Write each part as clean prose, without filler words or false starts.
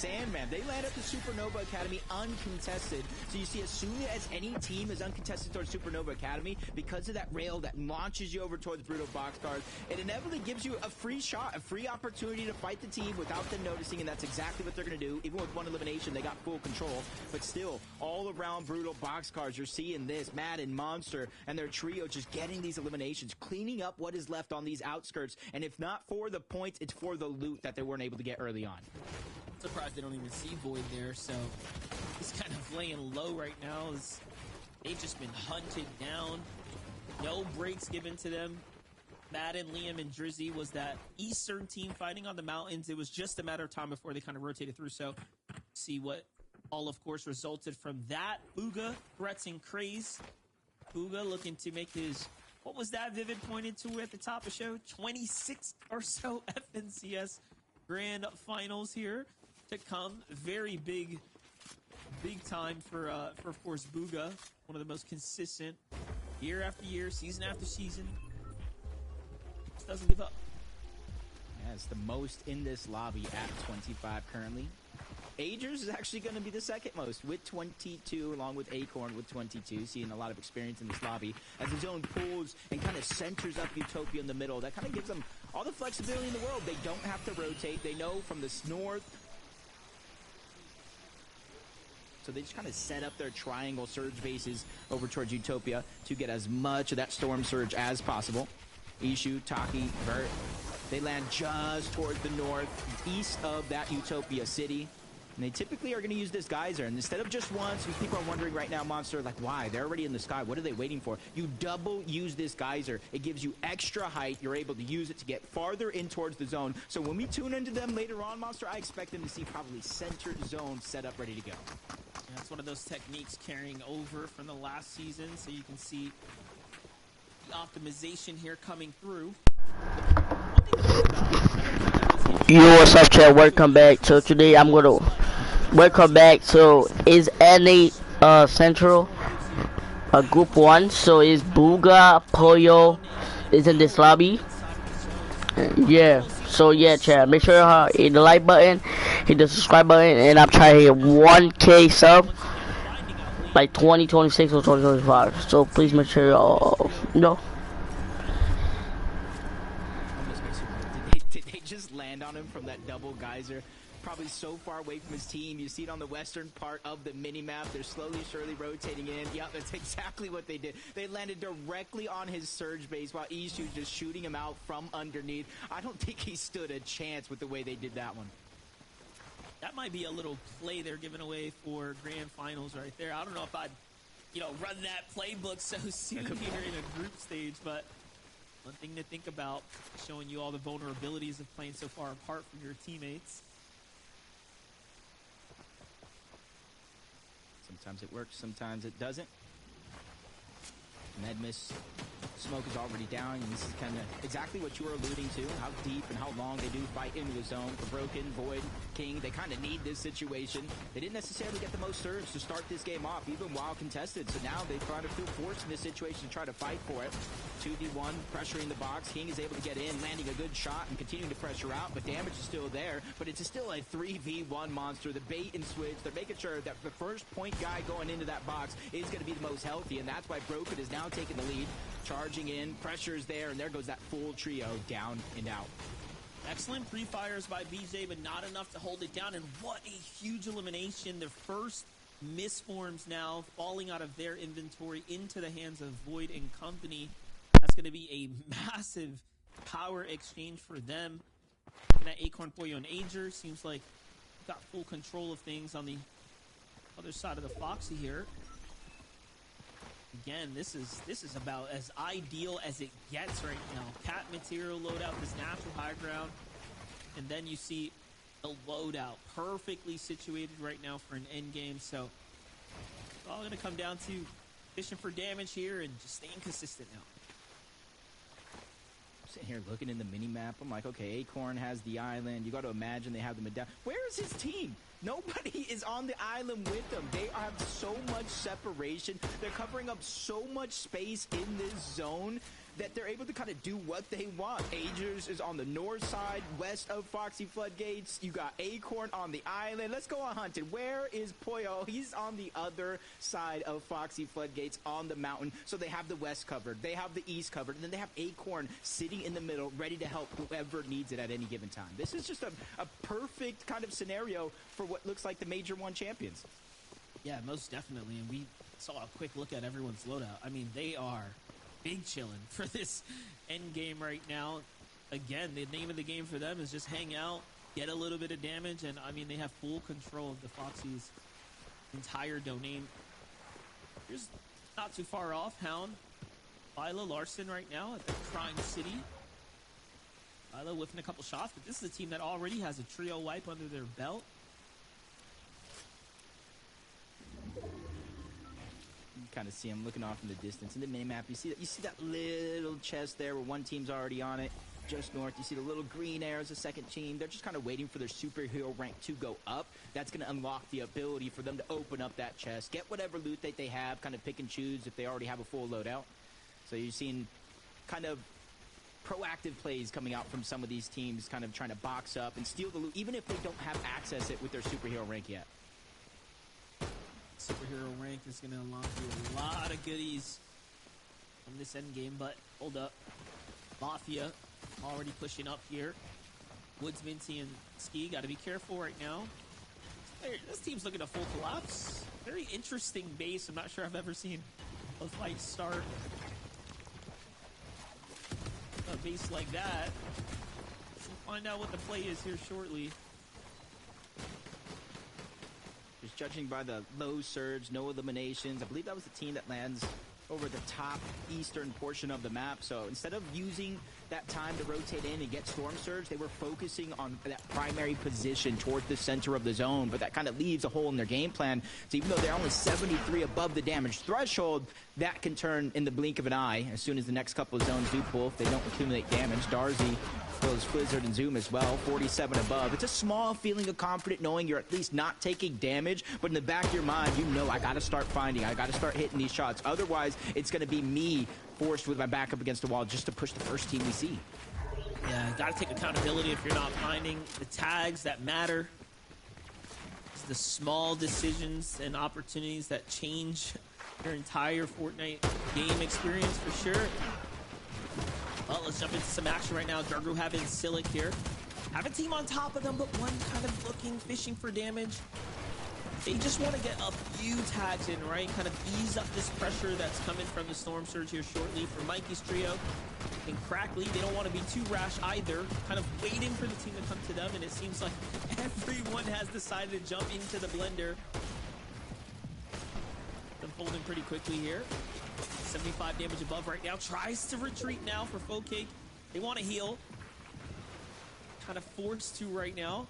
Sandman. They land at the Supernova Academy uncontested. So you see, as soon as any team is uncontested towards Supernova Academy, because of that rail that launches you over towards Brutal Boxcars, it inevitably gives you a free shot, a free opportunity to fight the team without them noticing, and that's exactly what they're going to do. Even with one elimination, they got full control. But still, all around Brutal Boxcars, you're seeing this. Mad and Monster and their trio just getting these eliminations, cleaning up what is left on these outskirts. And if not for the points, it's for the loot that they weren't able to get early on. I'm surprised they don't even see Void there, so he's kind of laying low right now. They've just been hunted down. No breaks given to them. Madden, Liam, and Drizzy was that Eastern team fighting on the mountains. It was just a matter of time before they kind of rotated through. So see what all, of course, resulted from that. Bugha, Threats, and Craze. Bugha looking to make his, what was that Vivid pointed to at the top of the show? 26 or so FNCS Grand Finals here to come. Very big time for of course, Bugha. One of the most consistent year after year, season after season. Just doesn't give up. Yeah, it's the most in this lobby at 25 currently. Agers is actually going to be the second most with 22, along with Acorn with 22, seeing a lot of experience in this lobby. As the zone pulls and kind of centers up Utopia in the middle, that kind of gives them all the flexibility in the world. They don't have to rotate. They know from the north. So they just kind of set up their triangle surge bases over towards Utopia to get as much of that storm surge as possible. Ishu, Taki, Vert, they land just towards the northeast of that Utopia city. And they typically are going to use this geyser. And instead of just once, people are wondering right now, Monster, like, why? They're already in the sky. What are they waiting for? You double use this geyser. It gives you extra height. You're able to use it to get farther in towards the zone. So when we tune into them later on, Monster, I expect them to see probably centered zone set up, ready to go. Yeah, it's one of those techniques carrying over from the last season. So you can see the optimization here coming through. Yo, what's up, chat? Welcome back. So today I'm gonna welcome back. So is NA Central group 1? So is Bugha, Pollo is in this lobby. Yeah. So yeah, chat. Make sure you hit the like button, hit the subscribe button, and I'm trying to hit 1K sub, like 2026 or 2025. So please make sure y'all know. Did they just land on him from that double geyser? Probably so far away from his team. You see it on the western part of the mini-map. They're slowly, surely rotating in. Yep, that's exactly what they did. They landed directly on his surge base while Ishu just shooting him out from underneath. I don't think he stood a chance with the way they did that one. That might be a little play they're giving away for grand finals right there. I don't know if I'd, run that playbook so soon here in a group stage, but one thing to think about, showing you all the vulnerabilities of playing so far apart from your teammates. Sometimes it works, sometimes it doesn't. Medmis smoke is already down, and this is kind of exactly what you were alluding to, how deep and how long they do fight into the zone. For Broken, Void, King, they kind of need this situation. They didn't necessarily get the most surge to start this game off, even while contested, so now they try to feel forced in this situation to try to fight for it. 2v1, pressuring the box. King is able to get in, landing a good shot and continuing to pressure out, but damage is still there. But it's still a 3v1 Monster. The bait and switch, they're making sure that the first point guy going into that box is going to be the most healthy, and that's why Broken is now taking the lead. Charging in, pressure's there, and there goes that full trio down and out. Excellent pre-fires by BJ, but not enough to hold it down, and what a huge elimination. The first misforms now falling out of their inventory into the hands of Void and company. That's going to be a massive power exchange for them. Looking at Acorn, Pollo, and Ager, seems like got full control of things on the other side of the Foxy here. Again, this is about as ideal as it gets right now. Cat material loadout, this natural high ground, and then you see the loadout perfectly situated right now for an end game. So it's all going to come down to fishing for damage here and just staying consistent now. Sitting here looking in the mini-map, I'm like, okay, Acorn has the island. You got to imagine they have them down. Where is his team? Nobody is on the island with them. They have so much separation. They're covering up so much space in this zone. that they're able to kind of do what they want. Agers is on the north side, west of Foxy Floodgates. You got Acorn on the island. Let's go on hunted. Where is Poyo? He's on the other side of Foxy Floodgates on the mountain. So they have the west covered, they have the east covered, and then they have Acorn sitting in the middle, ready to help whoever needs it at any given time. This is just a perfect kind of scenario for what looks like the Major 1 champions. Yeah, most definitely. And we saw a quick look at everyone's loadout. I mean, they are big chilling for this end game right now. Again, the name of the game for them is just hang out, get a little bit of damage, and I mean, they have full control of the Foxy's entire domain. Here's not too far off, Hound. Lila Larson right now at the Crime City. Lila whiffing a couple shots, but this is a team that already has a trio wipe under their belt. Kind of see him looking off in the distance in the minimap. You see that little chest there where one team's already on it. Just north, you see the little green arrows, the second team. They're just kind of waiting for their superhero rank to go up. That's going to unlock the ability for them to open up that chest, get whatever loot that they have, kind of pick and choose if they already have a full loadout. So you're seeing kind of proactive plays coming out from some of these teams, kind of trying to box up and steal the loot, even if they don't have access it with their superhero rank yet. Superhero rank is going to unlock you a lot of goodies from this end game, but hold up. Mafia already pushing up here. Woods, Minty, and Ski got to be careful right now. This team's looking at full collapse. Very interesting base. I'm not sure I've ever seen a fight start a base like that. We'll find out what the play is here shortly. Just judging by the low surge, no eliminations. I believe that was the team that lands over the top eastern portion of the map. So instead of using that time to rotate in and get Storm Surge, they were focusing on that primary position towards the center of the zone. But that kind of leaves a hole in their game plan. So even though they're only 73 above the damage threshold, that can turn in the blink of an eye as soon as the next couple of zones do pull if they don't accumulate damage. Darzi goes Blizzard and Zoom as well, 47 above. It's a small feeling of confidence knowing you're at least not taking damage, but in the back of your mind, you know I got to start finding, I got to start hitting these shots. Otherwise, it's going to be me forced with my back up against the wall just to push the first team we see. Yeah, got to take accountability if you're not finding the tags that matter. It's the small decisions and opportunities that change your entire Fortnite game experience for sure. Well, let's jump into some action right now. Jargoo having Silic here. Have a team on top of them, but one kind of looking, fishing for damage. They just want to get a few tags in, right? Kind of ease up this pressure that's coming from the Storm Surge here shortly for Mikey's trio. And Crackly, they don't want to be too rash either. Kind of waiting for the team to come to them, and it seems like everyone has decided to jump into the blender. Unfolding pretty quickly here. 75 damage above right now. Tries to retreat now for Focake. They want to heal. Kind of forced to right now.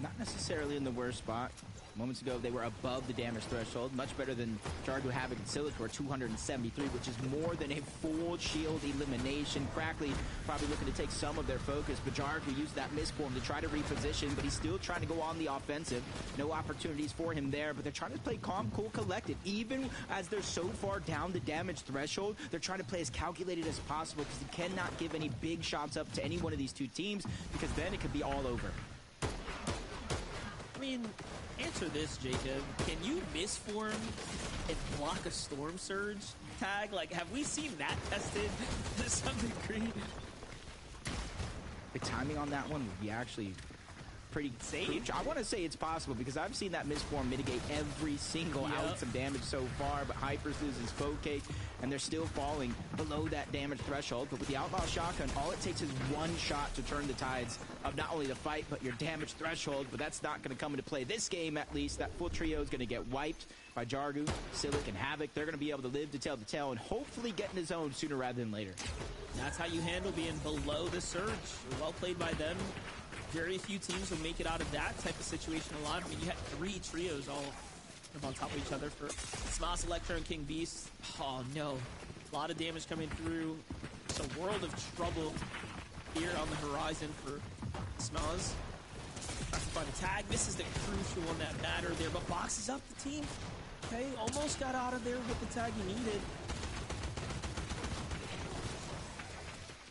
Not necessarily in the worst spot. Moments ago, they were above the damage threshold. Much better than Jargoo, Havoc, and Silic, who are 273, which is more than a full shield elimination. Crackly probably looking to take some of their focus, but Jargoo used that misform to try to reposition, but he's still trying to go on the offensive. No opportunities for him there, but they're trying to play calm, cool, collected. Even as they're so far down the damage threshold, they're trying to play as calculated as possible because you cannot give any big shots up to any one of these two teams because then it could be all over. I mean, answer this, Jacob. Can you misform and block a Storm Surge tag? Like, have we seen that tested to some degree? The timing on that one would be actually pretty safe. I want to say it's possible because I've seen that misform mitigate every single ounce of damage so far, but Hypers loses Focake, and they're still falling below that damage threshold. But with the Outlaw Shotgun, all it takes is one shot to turn the tides of not only the fight, but your damage threshold, but that's not going to come into play this game, at least. That full trio is going to get wiped by Jargoo, Silic, and Havoc. They're going to be able to live to tell the tale and hopefully get in his zone sooner rather than later. That's how you handle being below the surge. Well played by them. Very few teams will make it out of that type of situation alive. I mean, you had three trios all on top of each other for Smas, Electro, and King Beast. Oh, no. A lot of damage coming through. It's a world of trouble here on the horizon for Smas. Tries to find a tag. This is the crucial one that mattered there, but boxes up the team. Okay, almost got out of there with the tag he needed.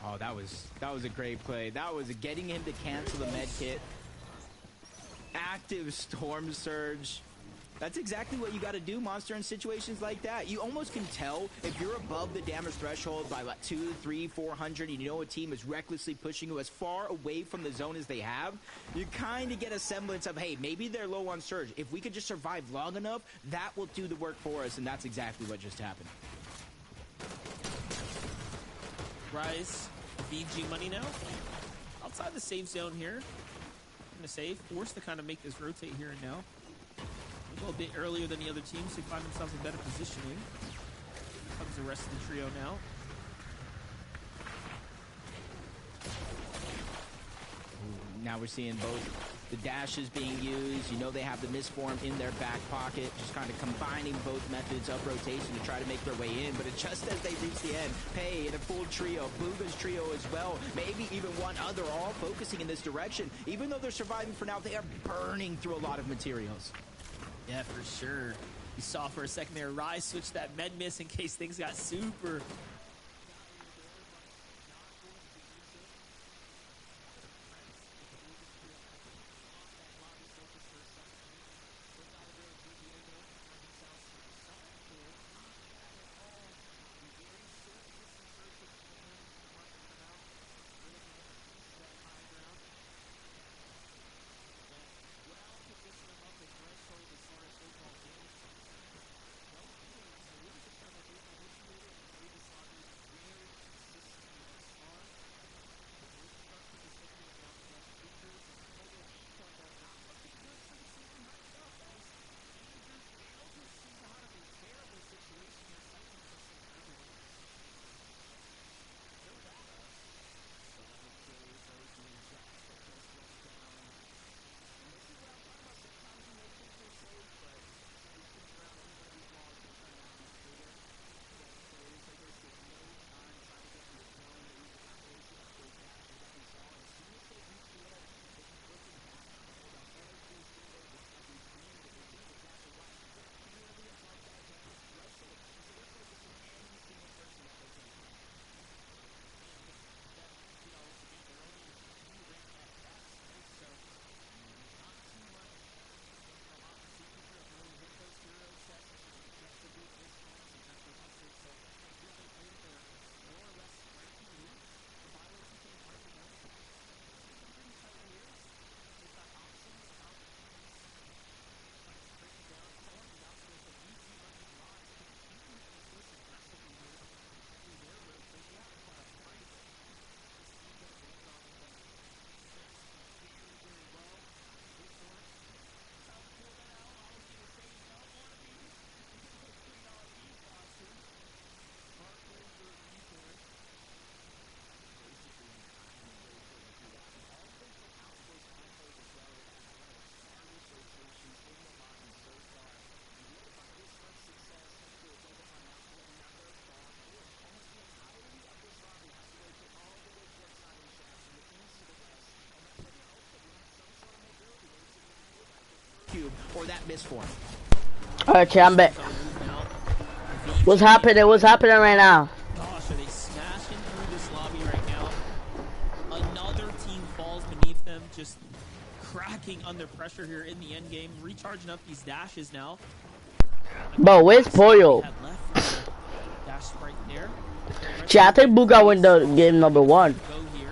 Oh, that was a great play. That was getting him to cancel the med kit. Active Storm Surge. That's exactly what you got to do, Monster, in situations like that. You almost can tell if you're above the damage threshold by what, 200, 300, 400, and you know a team is recklessly pushing you as far away from the zone as they have, you kind of get a semblance of, hey, maybe they're low on surge. If we could just survive long enough, that will do the work for us, and that's exactly what just happened. Rise, VG money now. Outside the safe zone here. Gonna save, forced to kind of make this rotate here and now. Go a bit earlier than the other teams to find themselves in better positioning. Comes the rest of the trio now. Now we're seeing both the dashes being used. You know they have the misform in their back pocket, just kind of combining both methods of rotation to try to make their way in. But just as they reach the end, Pei in a full trio, Bugha's trio as well, maybe even one other, all focusing in this direction. Even though they're surviving for now, they are burning through a lot of materials. Yeah, for sure. You saw for a second there, Rise switched that med miss in case things got super. Or that misform. Alright, chat, I'm back. What's happening? What's happening right now? Gosh, are they smashing through this lobby right now? Another team falls beneath them, just cracking under pressure here in the end game, recharging up these dashes now. Bro, where's Pollo? Dash right there. Chat, I think Bugha win the game number 1. Go here.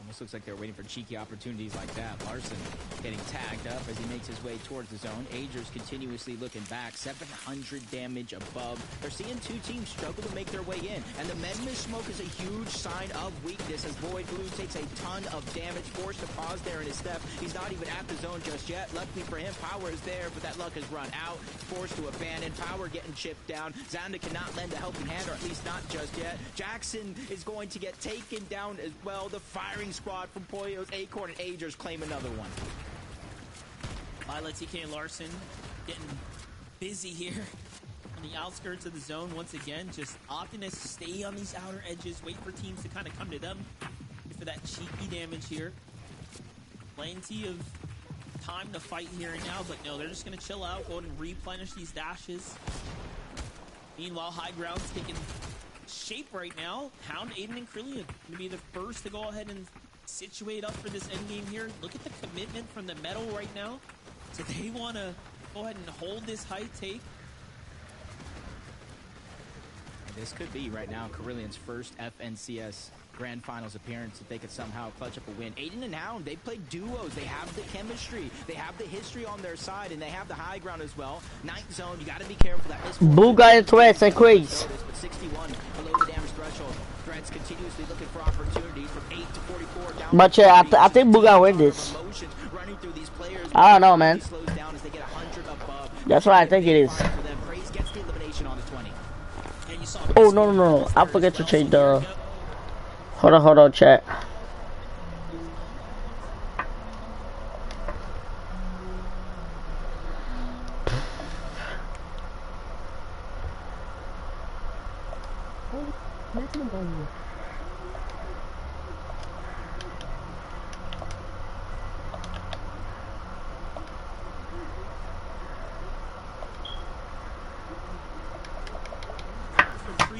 Almost looks like they're waiting for cheeky opportunities like that. Larson getting tagged up as he makes his way towards the zone. Agers continuously looking back. 700 damage above. They're seeing two teams struggle to make their way in. And the Medmiss smoke is a huge sign of weakness as Void Blue takes a ton of damage. Forced to pause there in his step. He's not even at the zone just yet. Luckily for him, Power is there, but that luck has run out. Forced to abandon. Power getting chipped down. Xander cannot lend a helping hand, or at least not just yet. Jackson is going to get taken down as well. The firing squad from Pollo's, Acorn, and Agers claim another one. Violet, TK, and Larson getting busy here on the outskirts of the zone once again, just opting to stay on these outer edges, wait for teams to kind of come to them, wait for that cheeky damage here. Plenty of time to fight here and now, but no, they're just going to chill out, go ahead and replenish these dashes. Meanwhile, high ground's taking shape right now. Hound, Aiden, and Krillian gonna be the first to go ahead and situate up for this end game here. Look at the commitment from the metal right now. So they want to go ahead and hold this high take. This could be right now Carillian's first FNCS Grand Finals appearance if they could somehow clutch up a win. Aiden and Hound, they play duos. They have the chemistry. They have the history on their side, and they have the high ground as well. Ninth zone, you got to be careful. That Booga and Threats and Queez. But 61 below the damage threshold. Threats continuously looking for opportunities from 8 to 44 down. But yeah, I think Booga win this. Running through these players. I don't know, man. Slows down as they get 100 above. That's what I think it is. Praise gets the elimination on the 20. Oh, no. I forget to change the... Hold on, chat.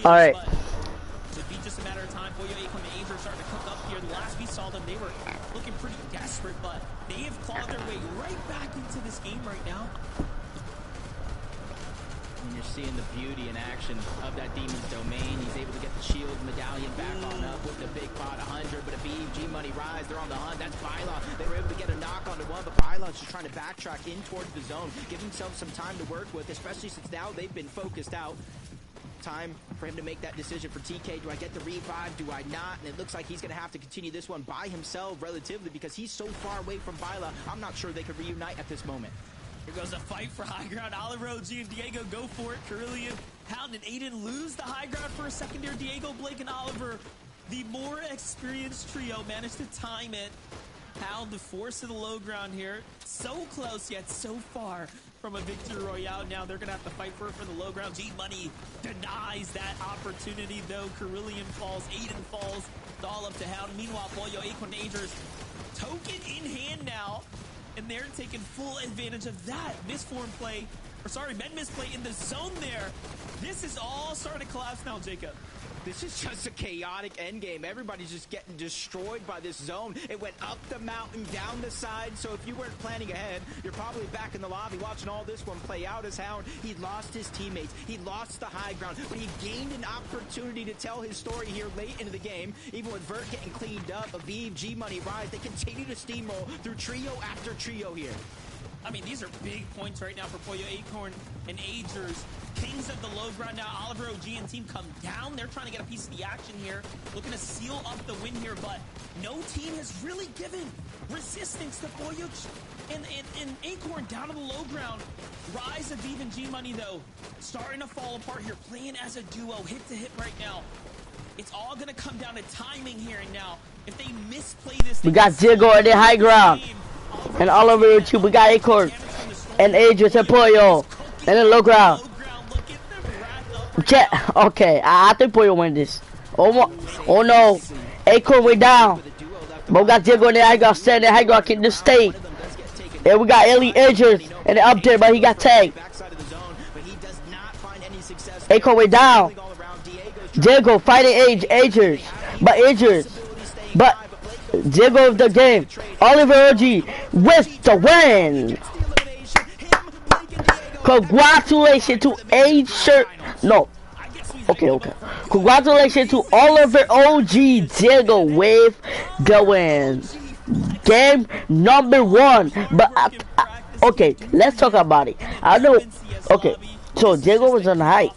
All right. To be just a matter of time, Boyo Acorn and Angel are starting to cook up here. The last we saw them, they were looking pretty desperate, but they have clawed their way right back into this game right now. And you're seeing the beauty in action of that Demon's Domain. He's able to get the shield medallion back on up with the big pot 100, but a BG Money Rise, they're on the hunt. That's Pylon. They were able to get a knock onto one, but Pylon's just trying to backtrack in towards the zone, give himself some time to work with, especially since now they've been focused out. Time for him to make that decision for TK. Do I get the revive? Do I not? And it looks like he's going to have to continue this one by himself relatively because he's so far away from Vila. I'm not sure they could reunite at this moment. Here goes a fight for high ground. Oliver OG and Diego go for it. Carillion, Hound, and Aiden lose the high ground for a second there. Diego, Blake, and Oliver, the more experienced trio, managed to time it. Hound, the force of the low ground here. So close, yet so far from a victory royale. Now they're going to have to fight for it for the low ground. G-Money denies that opportunity, though. Carillion falls, Aiden falls. It's all up to Hound. Meanwhile, Boyo Acorn Rangers, token in hand now. And they're taking full advantage of that misform play. Or sorry, med misplay in the zone there. This is all starting to collapse now, Jacob. This is just a chaotic endgame. Everybody's just getting destroyed by this zone. It went up the mountain, down the side, so if you weren't planning ahead, you're probably back in the lobby watching all this one play out as Hound. He lost his teammates. He lost the high ground, but he gained an opportunity to tell his story here late into the game. Even with Vert getting cleaned up, Aviv, G-Money, Rise, they continue to steamroll through trio after trio here. I mean, these are big points right now for Boyo Acorn and Agers. Kings of the low ground now. Oliver OG and team come down. They're trying to get a piece of the action here. Looking to seal up the win here, but no team has really given resistance to Boyo and Acorn down to the low ground. Rise, Aviv, and G-Money, though, starting to fall apart here. Playing as a duo, hit to hit right now. It's all going to come down to timing here and now. If they misplay this... We got Diego at the high ground. And Oliver too. We got Acorn and Adrius and Pollo and the low ground. Okay, I think Pollo win this. Oh no, Acorn way down. But we got Diego and the high ground standing high ground in the state. And we got Ellie Adrius and up there, but he got tagged. Acorn way down. Diego fighting Adrius, but Diego of the game. Oliver OG with the win. Congratulations to Ager. No. Okay. Congratulations to Oliver OG Diego with the win. Game number 1. But okay, let's talk about it. I know. Okay, so Diego was on the height,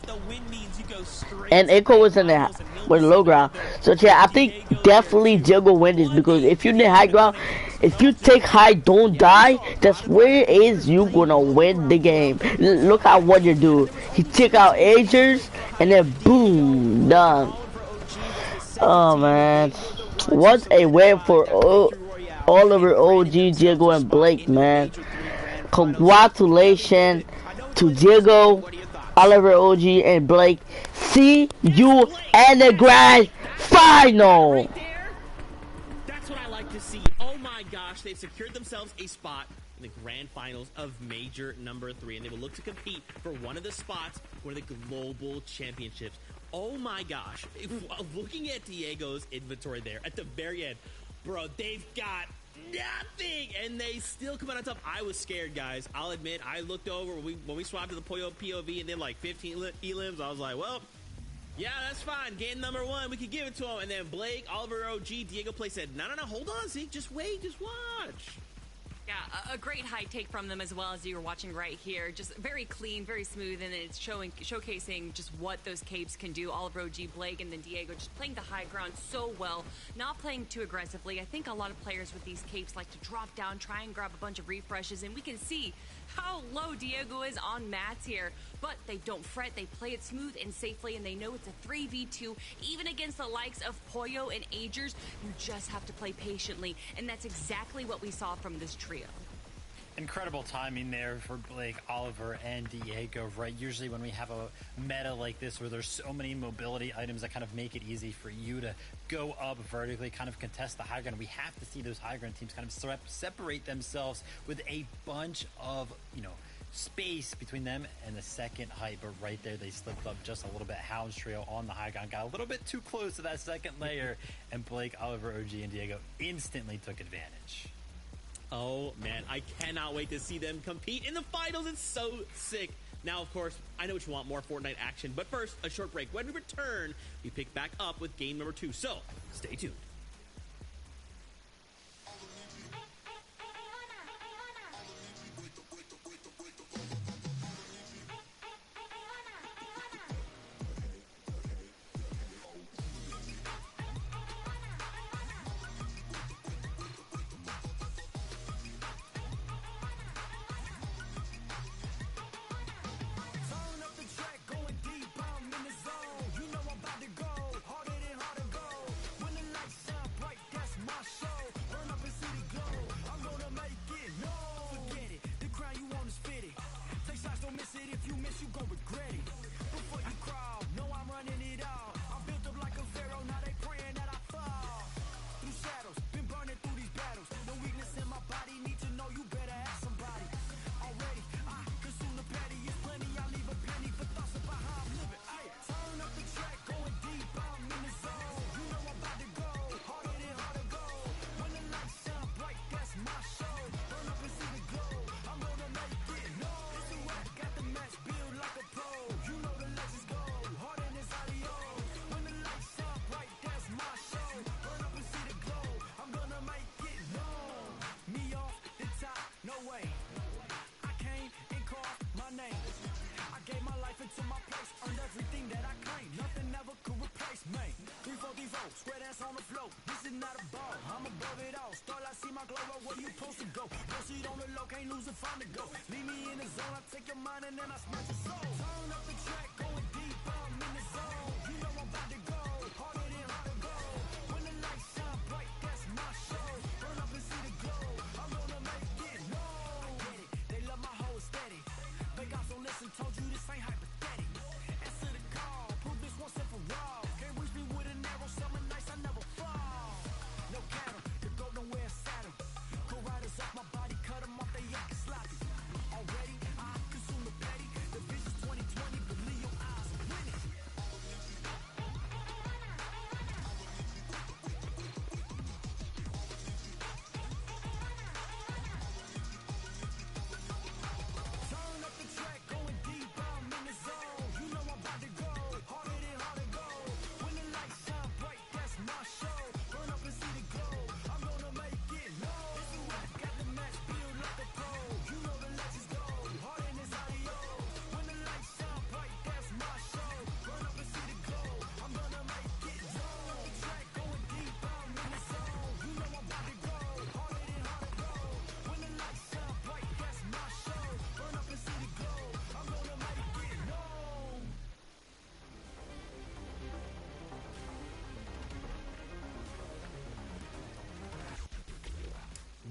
and Echo was in the with low ground. So yeah, I think definitely Diego win this, because if you're in the high ground, if you take high, don't die, that's where is you gonna win the game. Look at what you do. He took out Agers and then boom, done. Oh man, what a win for Oliver OG, Diego, and Blake, man. Congratulations to Diego, Oliver OG, and Blake. See you in the grand final. Right there, that's what I like to see. Oh my gosh, they've secured themselves a spot in the grand finals of Major number 3, and they will look to compete for one of the spots for the global championships. Oh my gosh, looking at Diego's inventory there at the very end, bro, they've got nothing, and they still come out on top. I was scared, guys. I'll admit, I looked over when we swapped to the Poyo POV and then like 15 elims. I was like, well, yeah, that's fine. Game number 1, we could give it to him. And then Blake, Oliver OG, Diego Play said, no, hold on, Zeke, just wait, just watch. Yeah, a great high take from them as well, as you were watching right here. Just very clean, very smooth, and it's showcasing just what those capes can do. Oliver OG, Blake, and then Diego just playing the high ground so well, not playing too aggressively. I think a lot of players with these capes like to drop down, try and grab a bunch of refreshes, and we can see how low Diego is on mats here. But they don't fret, they play it smooth and safely, and they know it's a 3v2. Even against the likes of Poyo and Agers, you just have to play patiently, and that's exactly what we saw from this trio. Incredible timing there for Blake, Oliver, and Diego, right? Usually when we have a meta like this where there's so many mobility items that kind of make it easy for you to go up vertically, kind of contest the high ground, we have to see those high ground teams kind of separate themselves with a bunch of, space between them and the second height. But right there, they slipped up just a little bit. Hounds Trio on the high ground got a little bit too close to that second layer, and Blake, Oliver, OG, and Diego instantly took advantage. Oh, man, I cannot wait to see them compete in the finals. It's so sick. Now, of course, I know what you want, more Fortnite action. But first, a short break. When we return, we pick back up with game number 2. So, stay tuned. Square dance on the floor. This is not a ball. I'm above it all. Start, I see my glow up where you supposed to go. Proceed on the low, can't lose and find the go. Leave me in the zone, I take your mind and then I smash your soul. Turn up the track, going deep, I'm in the zone. You know I'm about to go, harder than hard to go. When the lights shine bright, that's my show. Burn up and see the glow, I'm gonna make it known. I get it, they love my whole steady. They got so listen, told you this ain't hypothetical. Answer the call, prove this once and for all. Can't reach me with an arrow, summer nights I never fall. No cattle, the goat don't wear a saddle. Cool riders off my body, cut them off, they acting sloppy. Already, I consume the petty. The vision's 2020, believe your eyes are winning. Turn up the track, going deep, I'm in the zone. You know I'm about to go, harder than hard to go. When the lights shine bright, that's my show. Burn up and see the glow, I'm gonna make it known. This is what got the match built like a pro. You know the legends go, harder than this audio. When the lights shine bright, that's my show. Burn up and see the glow, I'm gonna make it known. The track going deep, I'm in the zone. You know I'm about to go, harder than hard to go. When the lights shine bright, that's my show. Burn up and see the glow, I'm gonna make it known.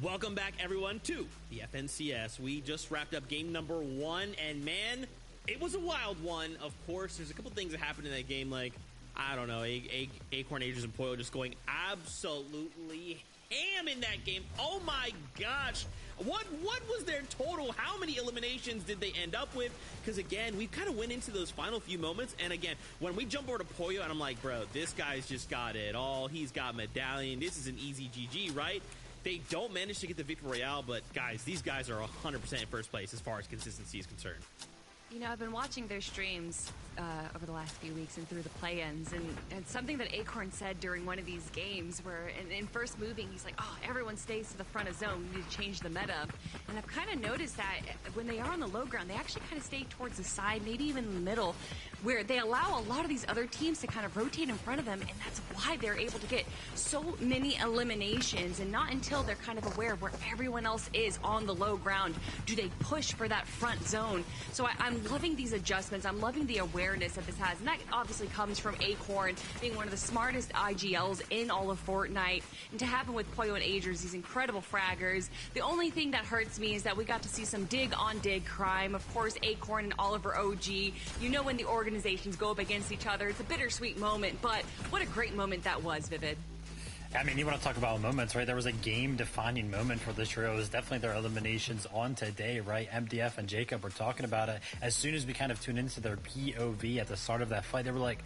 Welcome back, everyone, to the FNCS. We just wrapped up game number 1, and man, it was a wild one. Of course, there's a couple things that happened in that game, like I don't know, Acorn, Aegis, and Poyo just going absolutely ham in that game. Oh my gosh. What was their total? How many eliminations did they end up with? Because again, we kind of went into those final few moments, and again, when we jump over to Poyo, and I'm like, bro, this guy's just got it all. He's got Medallion. This is an easy GG, right? They don't manage to get the Victory Royale, but guys, these guys are 100% in first place as far as consistency is concerned. You know, I've been watching their streams over the last few weeks and through the play-ins, and something that Acorn said during one of these games where in first moving, he's like, oh, everyone stays to the front of zone, we need to change the meta. And I've kind of noticed that when they are on the low ground, they actually kind of stay towards the side, maybe even in the middle, where they allow a lot of these other teams to kind of rotate in front of them, and that's why they're able to get so many eliminations, and not until they're kind of aware of where everyone else is on the low ground do they push for that front zone. So I'm loving these adjustments. I'm loving the awareness that this has, and that obviously comes from Acorn being one of the smartest IGLs in all of Fortnite, and to happen with Poyo and Aegis, these incredible fraggers. The only thing that hurts me is that we got to see some dig on dig crime. Of course, Acorn and Oliver OG, you know, when the organizations go up against each other, it's a bittersweet moment, but what a great moment that was, Vivid. I mean, you want to talk about moments, right? There was a game-defining moment for this trio. It was definitely their eliminations on today, right? MDF and Jacob were talking about it. As soon as we kind of tuned into their POV at the start of that fight, they were like,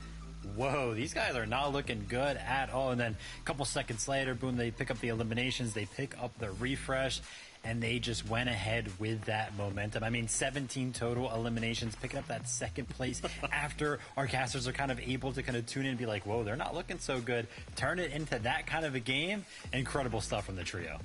whoa, these guys are not looking good at all. And then a couple seconds later, boom, they pick up the eliminations, they pick up the refresh, and they just went ahead with that momentum. I mean, 17 total eliminations, picking up that second place after our casters are kind of able to kind of tune in and be like, whoa, they're not looking so good. Turn it into that kind of a game. Incredible stuff from the trio.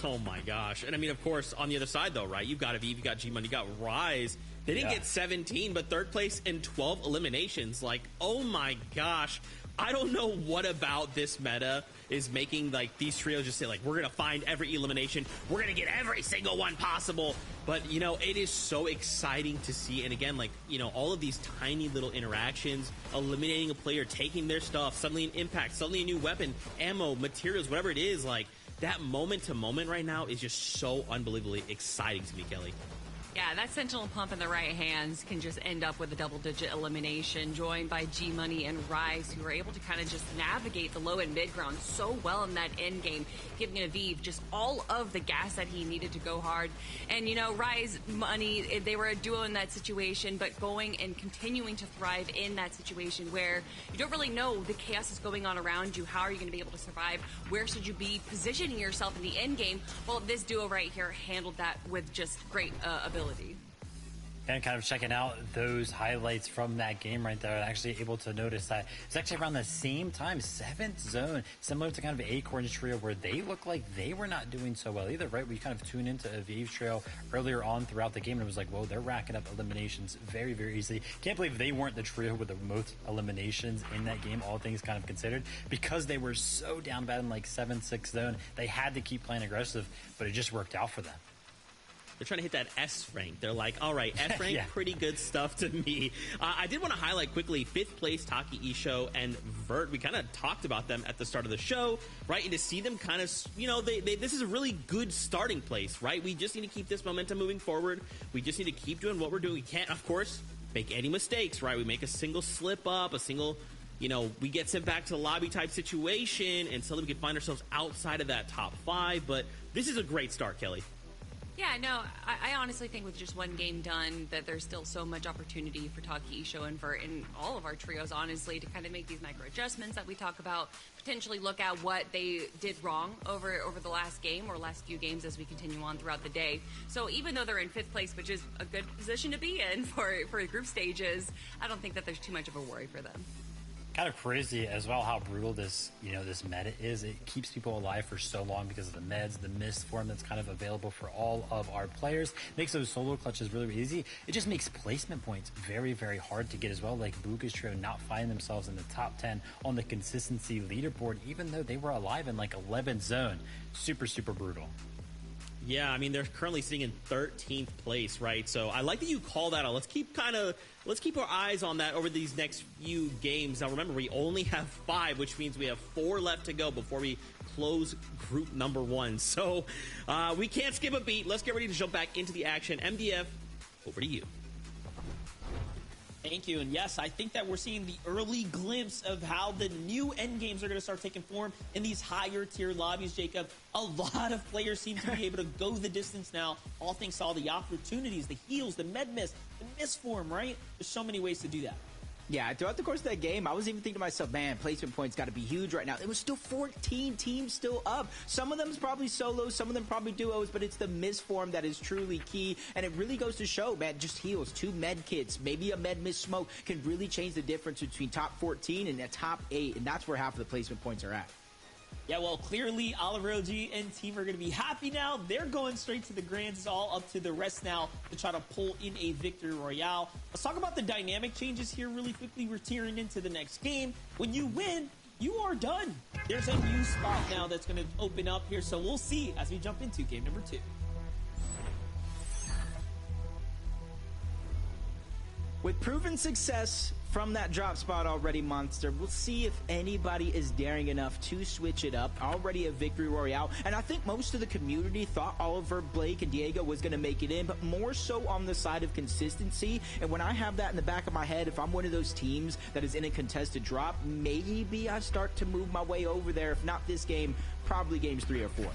Oh my gosh. And I mean, of course, on the other side though, right? You've got Aviv, you've got G-Money, you got Rise. They didn't get 17, but third place in 12 eliminations. Like, oh my gosh. I don't know what about this meta is making like these trios just say like, we're going to find every elimination. We're going to get every single one possible. But, you know, it is so exciting to see. And again, like, you know, all of these tiny little interactions, eliminating a player, taking their stuff, suddenly an impact, suddenly a new weapon, ammo, materials, whatever it is, like that moment to moment right now is just so unbelievably exciting to me, Kelly. Yeah, that Sentinel Pump in the right hands can just end up with a double-digit elimination, joined by G-Money and Rise, who were able to kind of just navigate the low and mid-ground so well in that end game, giving Aviv just all of the gas that he needed to go hard. And, you know, Rise, Money, they were a duo in that situation, but going and continuing to thrive in that situation where you don't really know the chaos is going on around you. How are you going to be able to survive? Where should you be positioning yourself in the end game? Well, this duo right here handled that with just great ability. And kind of checking out those highlights from that game right there, actually able to notice that it's actually around the same time, 7th zone, similar to kind of Acorn's trio where they look like they were not doing so well either, right? We kind of tuned into Aviv's trio earlier on throughout the game and it was like, whoa, they're racking up eliminations very, very easily. Can't believe they weren't the trio with the most eliminations in that game, all things kind of considered, because they were so down bad in like 7-6 zone. They had to keep playing aggressive, but it just worked out for them. They're trying to hit that S rank. They're like, all right, F rank, pretty good stuff to me. I did want to highlight quickly 5th place Taki Isho and Vert. We kind of talked about them at the start of the show, right? And to see them kind of, you know, this is a really good starting place, right? We just need to keep this momentum moving forward. We just need to keep doing what we're doing. We can't, of course, make any mistakes, right? We make a single slip up, a single, you know, we get sent back to the lobby type situation, and suddenly we can find ourselves outside of that top 5. But this is a great start, Kelly. Yeah, no, I honestly think with just one game done that there's still so much opportunity for Taki, Isho, and Vert, and all of our trios, honestly, to kind of make these micro adjustments that we talk about, potentially look at what they did wrong over the last game or last few games as we continue on throughout the day. So even though they're in 5th place, which is a good position to be in for group stages, I don't think that there's too much of a worry for them. Kind of crazy as well how brutal this, you know, this meta is. It keeps people alive for so long because of the meds, the mist form that's kind of available for all of our players. Makes those solo clutches really, really easy. It just makes placement points very, very hard to get as well. Like Bugha's trio not finding themselves in the top 10 on the consistency leaderboard, even though they were alive in like 11th zone. Super, super brutal. Yeah, I mean, they're currently sitting in 13th place, right? So I like that you call that out. Let's keep our eyes on that over these next few games. Now, remember, we only have 5, which means we have 4 left to go before we close group number 1. So we can't skip a beat. Let's get ready to jump back into the action. MDF, over to you. Thank you. And yes, I think that we're seeing the early glimpse of how the new end games are going to start taking form in these higher tier lobbies, Jacob. A lot of players seem to be able to go the distance now, all thanks to all the opportunities, the heals, the med miss, the miss form, right? There's so many ways to do that. Yeah, throughout the course of that game, I was even thinking to myself, man, placement points got to be huge right now. It was still 14 teams still up. Some of them is probably solos, some of them probably duos, but it's the miss form that is truly key. And it really goes to show, man, just heals, 2 med kits, maybe a med miss smoke can really change the difference between top 14 and the top 8. And that's where half of the placement points are at. Yeah, well, clearly Oliver OG and team are going to be happy now. They're going straight to the Grands. It's all up to the rest now to try to pull in a victory royale. Let's talk about the dynamic changes here really quickly. We're tearing into the next game. When you win, you are done. There's a new spot now that's going to open up here, so we'll see as we jump into game number 2. With proven success from that drop spot already, Monster, we'll see if anybody is daring enough to switch it up. Already a victory royale, and I think most of the community thought Oliver, Blake, and Diego was going to make it in, but more so on the side of consistency. And when I have that in the back of my head, if I'm one of those teams that is in a contested drop, maybe I start to move my way over there. If not this game, probably games 3 or 4.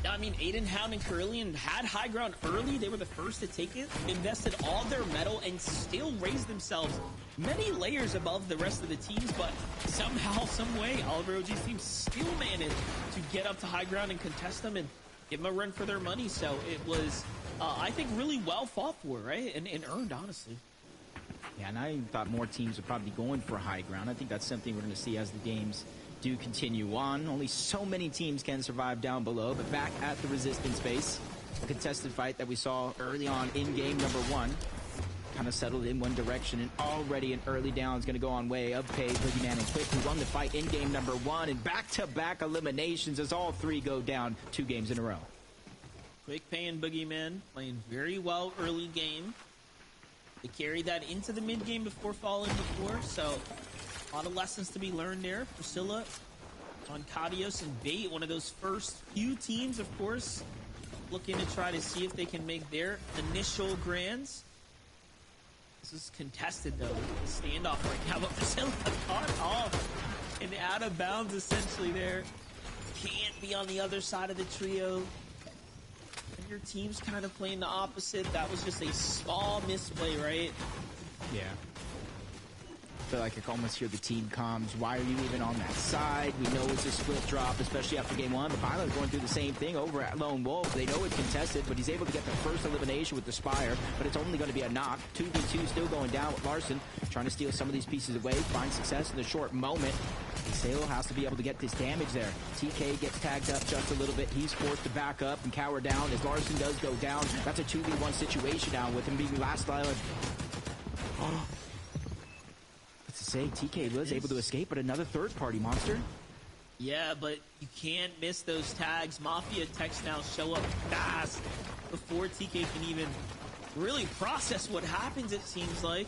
I mean, Aiden, Hound, and Carillion had high ground early. They were the first to take it, invested all their metal, and still raised themselves many layers above the rest of the teams. But somehow, some way, Oliver OG's team still managed to get up to high ground and contest them and give them a run for their money. So it was, I think, really well fought for, right? And earned, honestly. Yeah, and I thought more teams would probably be going for high ground. I think that's something we're going to see as the games do continue on. Only so many teams can survive down below, but back at the Resistance base, a contested fight that we saw early on in game number 1 kind of settled in one direction, and already an early down is going to go on way of Paige, Boogeyman, and Quick, who won the fight in game number 1, and back-to-back eliminations as all 3 go down 2 games in a row. Quick, Pay, and Boogeyman playing very well early game. They carried that into the mid game before falling before, so a lot of lessons to be learned there. Priscilla on Kadios and Bait, one of those first few teams, of course, looking to try to see if they can make their initial Grands. This is contested, though. Standoff right now, but Priscilla caught off and out of bounds, essentially, there. Can't be on the other side of the trio. And your team's kind of playing the opposite. That was just a small misplay, right? Yeah. I feel like I can almost hear the team comms. Why are you even on that side? We know it's a split drop, especially after game 1. But Violent's going through the same thing over at Lone Wolf. They know it's contested, but he's able to get the first elimination with the Spire. But it's only going to be a knock. 2v2 still going down with Larson, trying to steal some of these pieces away, find success in the short moment. Sale has to be able to get this damage there. TK gets tagged up just a little bit. He's forced to back up and cower down as Larson does go down. That's a 2v1 situation now with him being last island. Oh. To say TK was able to escape, but another third-party monster. Yeah, but you can't miss those tags. Mafia techs now show up fast before TK can even really process what happens, it seems like.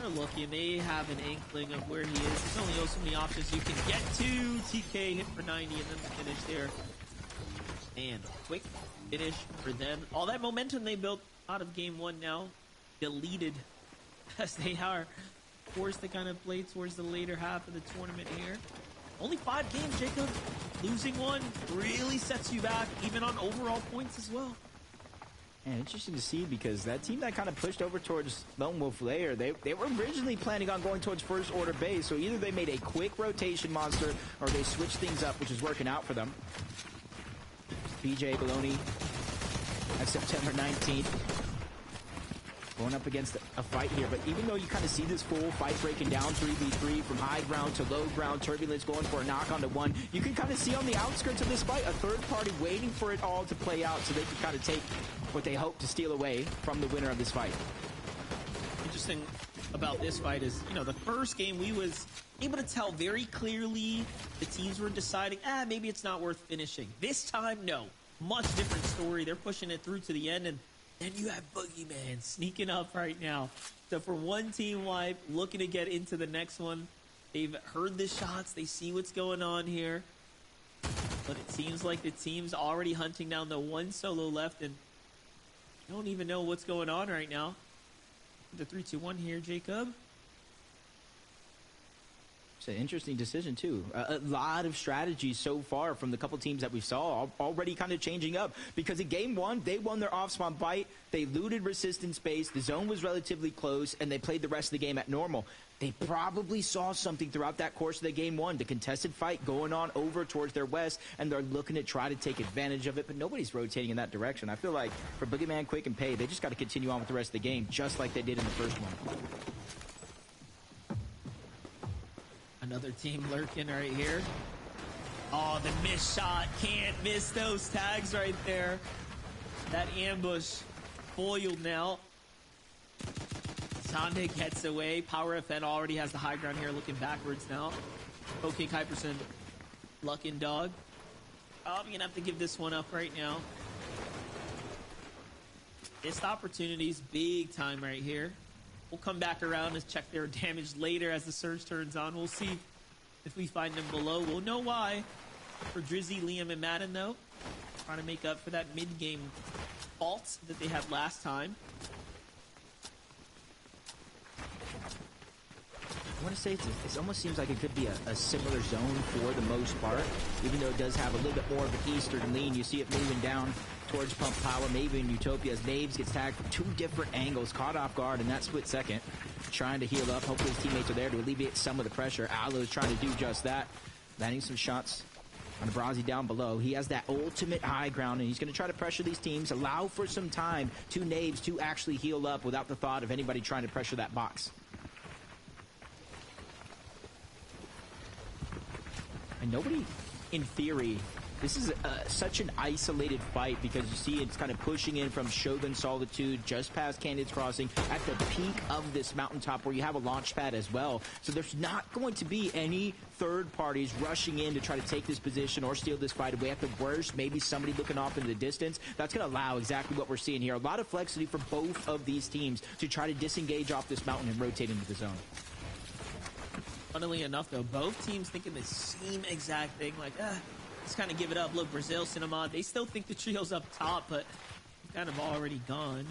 They're looking. They have an inkling of where he is. There's only so many options you can get to. TK hit for 90 and then the finish there. And quick finish for them. All that momentum they built out of game 1 now deleted as they are forced to kind of play towards the later half of the tournament here. Only 5 games, Jacob. Losing one really sets you back, even on overall points as well. And interesting to see, because that team that kind of pushed over towards Lone Wolf Lair, they were originally planning on going towards first order base, so either they made a quick rotation monster or they switched things up, which is working out for them. BJ Baloney at September 19th. Going up against a fight here, but even though you kind of see this full fight breaking down 3v3 from high ground to low ground, Turbulence going for a knock onto 1, you can kind of see on the outskirts of this fight a third party waiting for it all to play out so they can kind of take what they hope to steal away from the winner of this fight. Interesting about this fight is, you know, the first game we was able to tell very clearly the teams were deciding, maybe it's not worth finishing. This time, no. Much different story. They're pushing it through to the end, and then you have Boogeyman sneaking up right now. So for one team wipe, looking to get into the next one. They've heard the shots. They see what's going on here. But it seems like the team's already hunting down the one solo left, and I don't even know what's going on right now. The 3-2-1 here, Jacob. It's an interesting decision, too. A lot of strategies so far from the couple teams that we saw already kind of changing up. Because in game one, they won their off-spawn fight. They looted resistance base. The zone was relatively close, and they played the rest of the game at normal. They probably saw something throughout that course of the game one. The contested fight going on over towards their west, and they're looking to try to take advantage of it, but nobody's rotating in that direction. I feel like for Boogeyman, Quick, and Pay, they just got to continue on with the rest of the game, just like they did in the first one. Another team lurking right here. Oh, the missed shot. Can't miss those tags right there. That ambush foiled now. Zonda gets away. Power FN already has the high ground here, looking backwards now. OK Kuiperson, Luckin Dog. Oh, I'm going to have to give this one up right now. Missed opportunities, big time right here. We'll come back around and check their damage later as the surge turns on. We'll see if we find them below. We'll know why. For Drizzy, Liam, and Madden, though, trying to make up for that mid-game fault that they had last time. I want to say it almost seems like it could be a similar zone for the most part, even though it does have a little bit more of an eastern lean. You see it moving down towards Pump Power, maybe in Utopia, as Naves gets tagged from two different angles, caught off guard in that split second, trying to heal up. Hopefully his teammates are there to alleviate some of the pressure. Aloe is trying to do just that, landing some shots on Brazi down below. He has that ultimate high ground, and he's going to try to pressure these teams, allow for some time to Naves to actually heal up without the thought of anybody trying to pressure that box. And nobody, in theory, this is such an isolated fight because you see it's kind of pushing in from Shogun Solitude just past Candidates Crossing at the peak of this mountaintop where you have a launch pad as well. So there's not going to be any third parties rushing in to try to take this position or steal this fight away. At the worst, maybe somebody looking off into the distance. That's going to allow exactly what we're seeing here. A lot of flexibility for both of these teams to try to disengage off this mountain and rotate into the zone. Funnily enough, though, both teams thinking the same exact thing, like, let's kind of give it up. Look, Brazil, Cinema, they still think the trio's up top, but kind of already gone.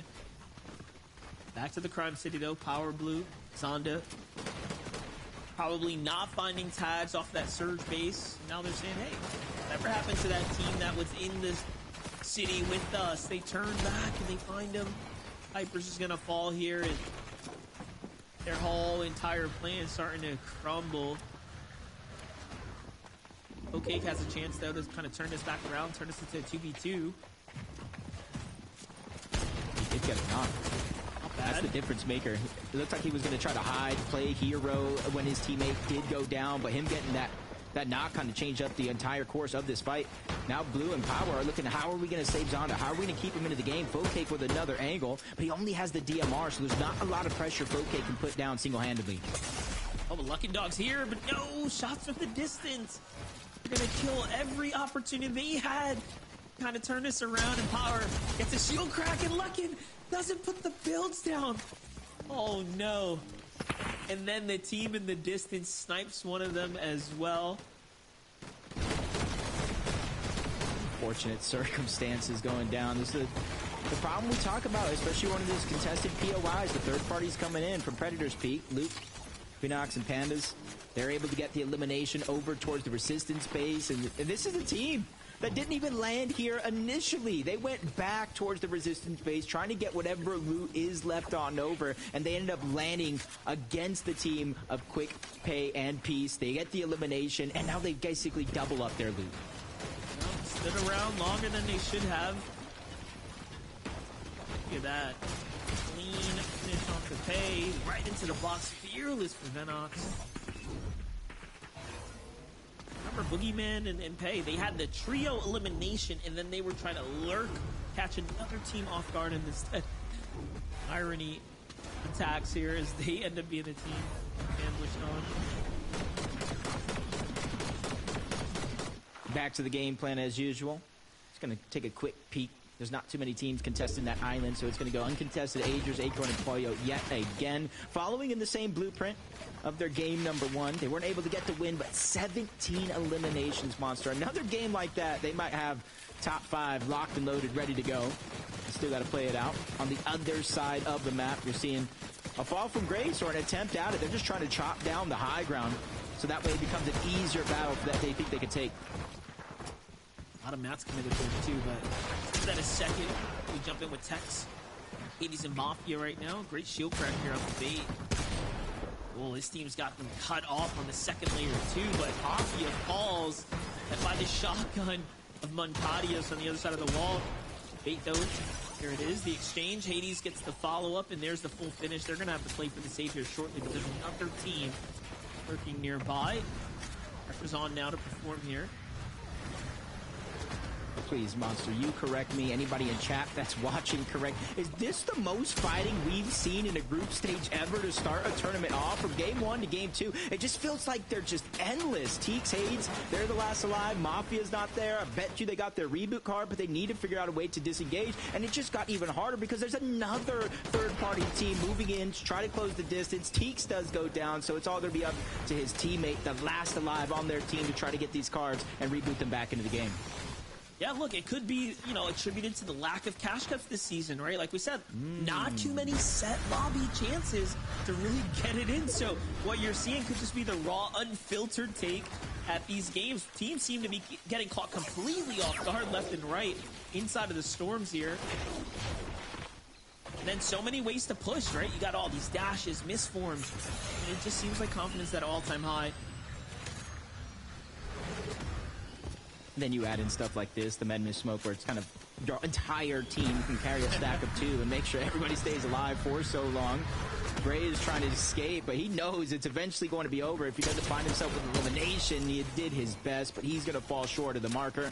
Back to the Crime City, though. Power Blue, Zonda. Probably not finding tags off that surge base. Now they're saying, hey, whatever happened to that team that was in the city with us? They turn back and they find them. Hyper's just going to fall here, and their whole entire plan is starting to crumble. OK has a chance, though, to kind of turn this back around, turn this into a 2v2. He did get a knock. That's the difference maker. It looked like he was going to try to hide, play hero when his teammate did go down, but him getting that knock kind of changed up the entire course of this fight. Now Blue and Power are looking at how are we going to save Zonda? How are we going to keep him into the game? Focake with another angle, but he only has the DMR, so there's not a lot of pressure Focake can put down single-handedly. Oh, but Lucky Dog's here, but no, shots from the distance. They're going to kill every opportunity they had. Kind of turn this around, and Power gets a shield crack, and Luckin doesn't put the builds down. Oh, no. And then the team in the distance snipes one of them as well. Fortunate circumstances going down. This is the problem we talk about, especially one of these contested POIs. The third parties coming in from Predator's Peak. Luke, Phoenix, and Pandas. They're able to get the elimination over towards the resistance base. And this is a team that didn't even land here initially. They went back towards the resistance base, trying to get whatever loot is left on over, and they ended up landing against the team of Quick, Pay, and Peace. They get the elimination, and now they basically double up their loot. Well, stood around longer than they should have. Look at that. Clean finish off the Pay, right into the box. Fearless for Venox. Remember Boogeyman and Pay, they had the trio elimination, and then they were trying to lurk, catch another team off guard, and instead irony attacks here as they end up being a team ambushed on. Back to the game plan as usual. It's going to take a quick peek. There's not too many teams contesting that island, so it's going to go uncontested Agers, Acorn, and Pollo yet again. Following in the same blueprint of their game number one. They weren't able to get the win, but 17 eliminations, Monster. Another game like that, they might have top 5 locked and loaded, ready to go. It's still got to play it out. On the other side of the map, you're seeing a fall from grace or an attempt at it. They're just trying to chop down the high ground, so that way it becomes an easier battle that they think they can take. A lot of mats committed to him too, but give that a second. We jump in with Tex. Hades and Mafia right now. Great shield crack here on the bait. Oh, this team's got them cut off on the second layer too, but Mafia falls by the shotgun of Moncadios on the other side of the wall. Bait though, here it is, the exchange. Hades gets the follow-up, and there's the full finish. They're going to have to play for the save here shortly, but there's another team lurking nearby. Pressure's on now to perform here. Please, Monster, you correct me. Anybody in chat that's watching, correct. Is this the most fighting we've seen in a group stage ever to start a tournament off? From game 1 to game 2, it just feels like they're just endless. Teaks, Hades, they're the last alive. Mafia's not there. I bet you they got their reboot card, but they need to figure out a way to disengage. And it just got even harder because there's another third-party team moving in to try to close the distance. Teaks does go down, so it's all going to be up to his teammate, the last alive on their team, to try to get these cards and reboot them back into the game. Yeah, look, it could be, you know, attributed to the lack of cash cups this season, right? Like we said, not too many set lobby chances to really get it in. So what you're seeing could just be the raw, unfiltered take at these games. Teams seem to be getting caught completely off guard left and right inside of the storms here. And then so many ways to push, right? You got all these dashes, misforms. And it just seems like confidence at an all-time high. Then you add in stuff like this, the Med Miss Smoke, where it's kind of your entire team can carry a stack of 2 and make sure everybody stays alive for so long. Gray is trying to escape, but he knows it's eventually going to be over. If he doesn't find himself with elimination, he did his best, but he's going to fall short of the marker.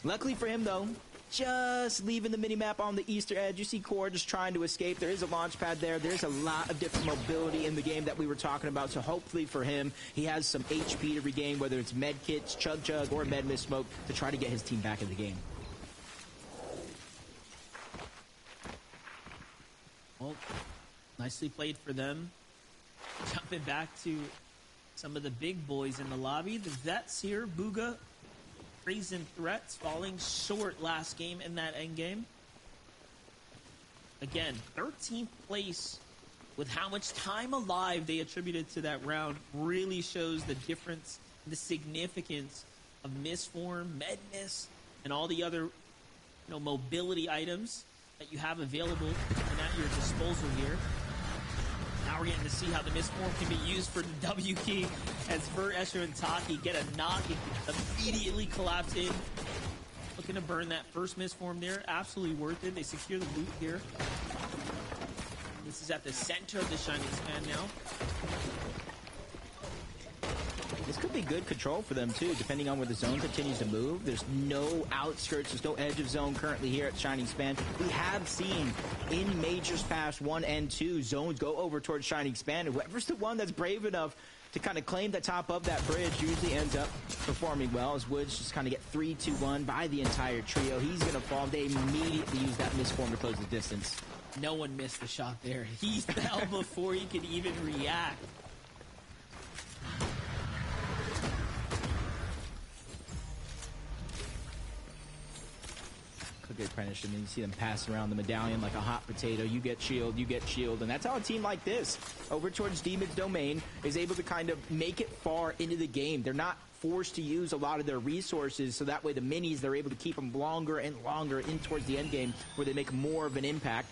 Luckily for him, though, just leaving the minimap on the eastern edge. You see Core just trying to escape. There is a launch pad there. There's a lot of different mobility in the game that we were talking about, so hopefully for him, he has some HP to regain, whether it's med kits, Chug Chug, or Med Miss Smoke, to try to get his team back in the game. Well, nicely played for them. Jumping back to some of the big boys in the lobby. The vets here, Bugha, Brazen Threats, falling short last game in that end game. Again, 13th place with how much time alive they attributed to that round really shows the difference, the significance of Misform, Medmiss, and all the other, mobility items that you have available and at your disposal here. Now we're getting to see how the Misform can be used for the W key as Vert, Escher, and Taki get a knock and immediately collapse in. Looking to burn that first Misform there. Absolutely worth it. They secure the loot here. This is at the center of the Shining Span now. This could be good control for them, too, depending on where the zone continues to move. There's no outskirts. There's no edge of zone currently here at Shining Span. We have seen in Majors Pass 1 and 2 zones go over towards Shining Span. And whoever's the one that's brave enough to kind of claim the top of that bridge usually ends up performing well, as Woods just kind of get 3-2-1 by the entire trio. He's going to fall. They immediately use that Misform to close the distance. No one missed the shot there. He fell before he could even react. Get punished, and then you see them pass around the medallion like a hot potato. You get shield, and that's how a team like this over towards Demon's Domain is able to kind of make it far into the game. They're not forced to use a lot of their resources, so that way the minis, they're able to keep them longer and longer in towards the end game where they make more of an impact,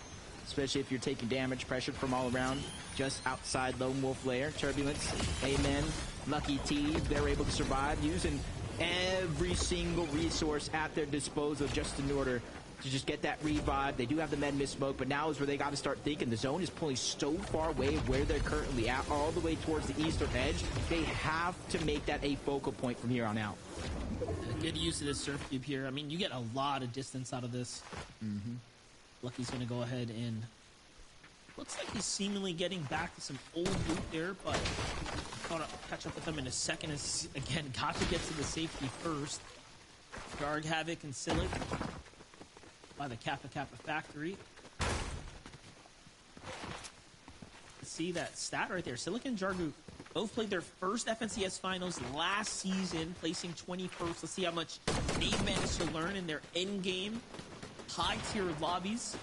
especially if you're taking damage, pressured from all around. Just outside Lone Wolf lair, Turbulence, Amen, Lucky T, they're able to survive using every single resource at their disposal just in order to just get that revive. They do have the Med Miss Smoke, but now is where they got to start thinking. The zone is pulling so far away where they're currently at, all the way towards the eastern edge. They have to make that a focal point from here on out. Good use of this Surf Cube here. I mean, you get a lot of distance out of this. Lucky's going to go ahead and... Looks like he's seemingly getting back to some old loot there, but I'll catch up with them in a second. As, again, got to get to the safety first. Guard, Havoc, and Silic by the Kappa Kappa factory. See that stat right there. Silic and Jargoop both played their first FNCS finals last season, placing 21st. Let's see how much they've managed to learn in their end game high-tier lobbies.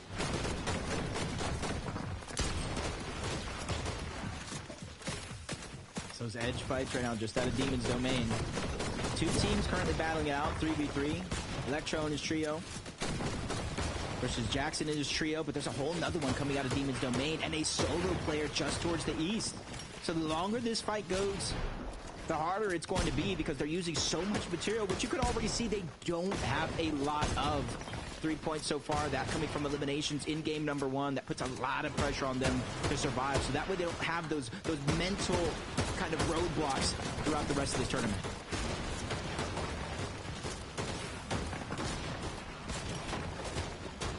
So those edge fights right now just out of Demon's domain. Two teams currently battling it out, 3v3. Electro and his trio versus Jackson and his trio, but there's a whole nother one coming out of Demon's domain and a solo player just towards the east. So the longer this fight goes, the harder it's going to be because they're using so much material, which you could already see they don't have a lot of. 3 points so far, that coming from eliminations in game number 1. That puts a lot of pressure on them to survive. So that way they don't have those mental kind of roadblocks throughout the rest of this tournament.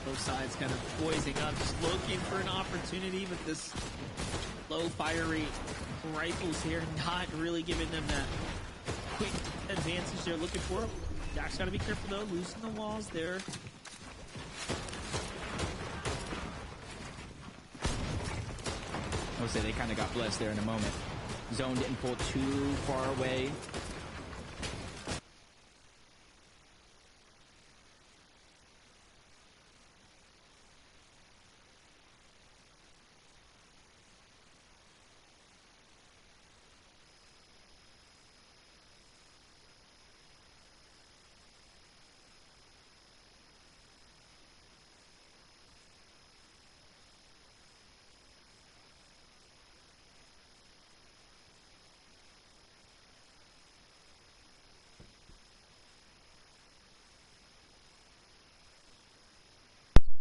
Both sides kind of poising up, just looking for an opportunity with this low fire rate rifles here, not really giving them that quick advantage they're looking for. Jack's got to be careful though, losing the walls there. I would say they kind of got blessed there in a moment. Zone didn't pull too far away.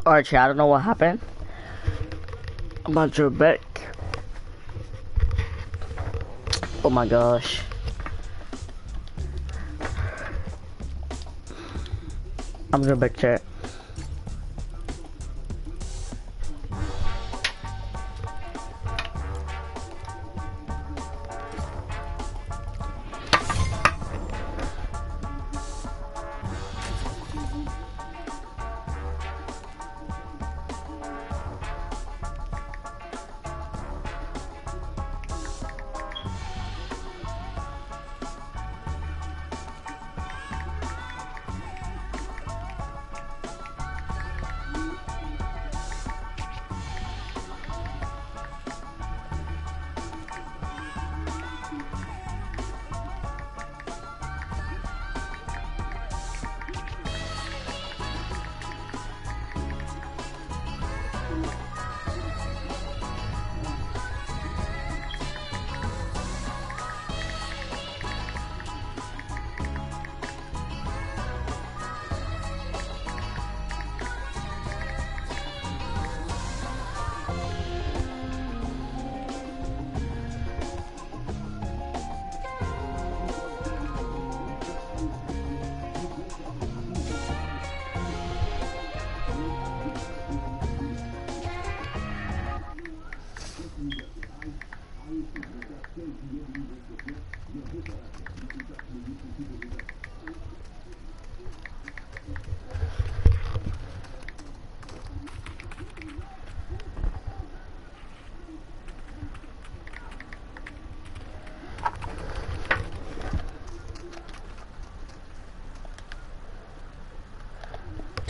Alright, chat, I don't know what happened. I'm about to back. Oh my gosh. I'm gonna back chat.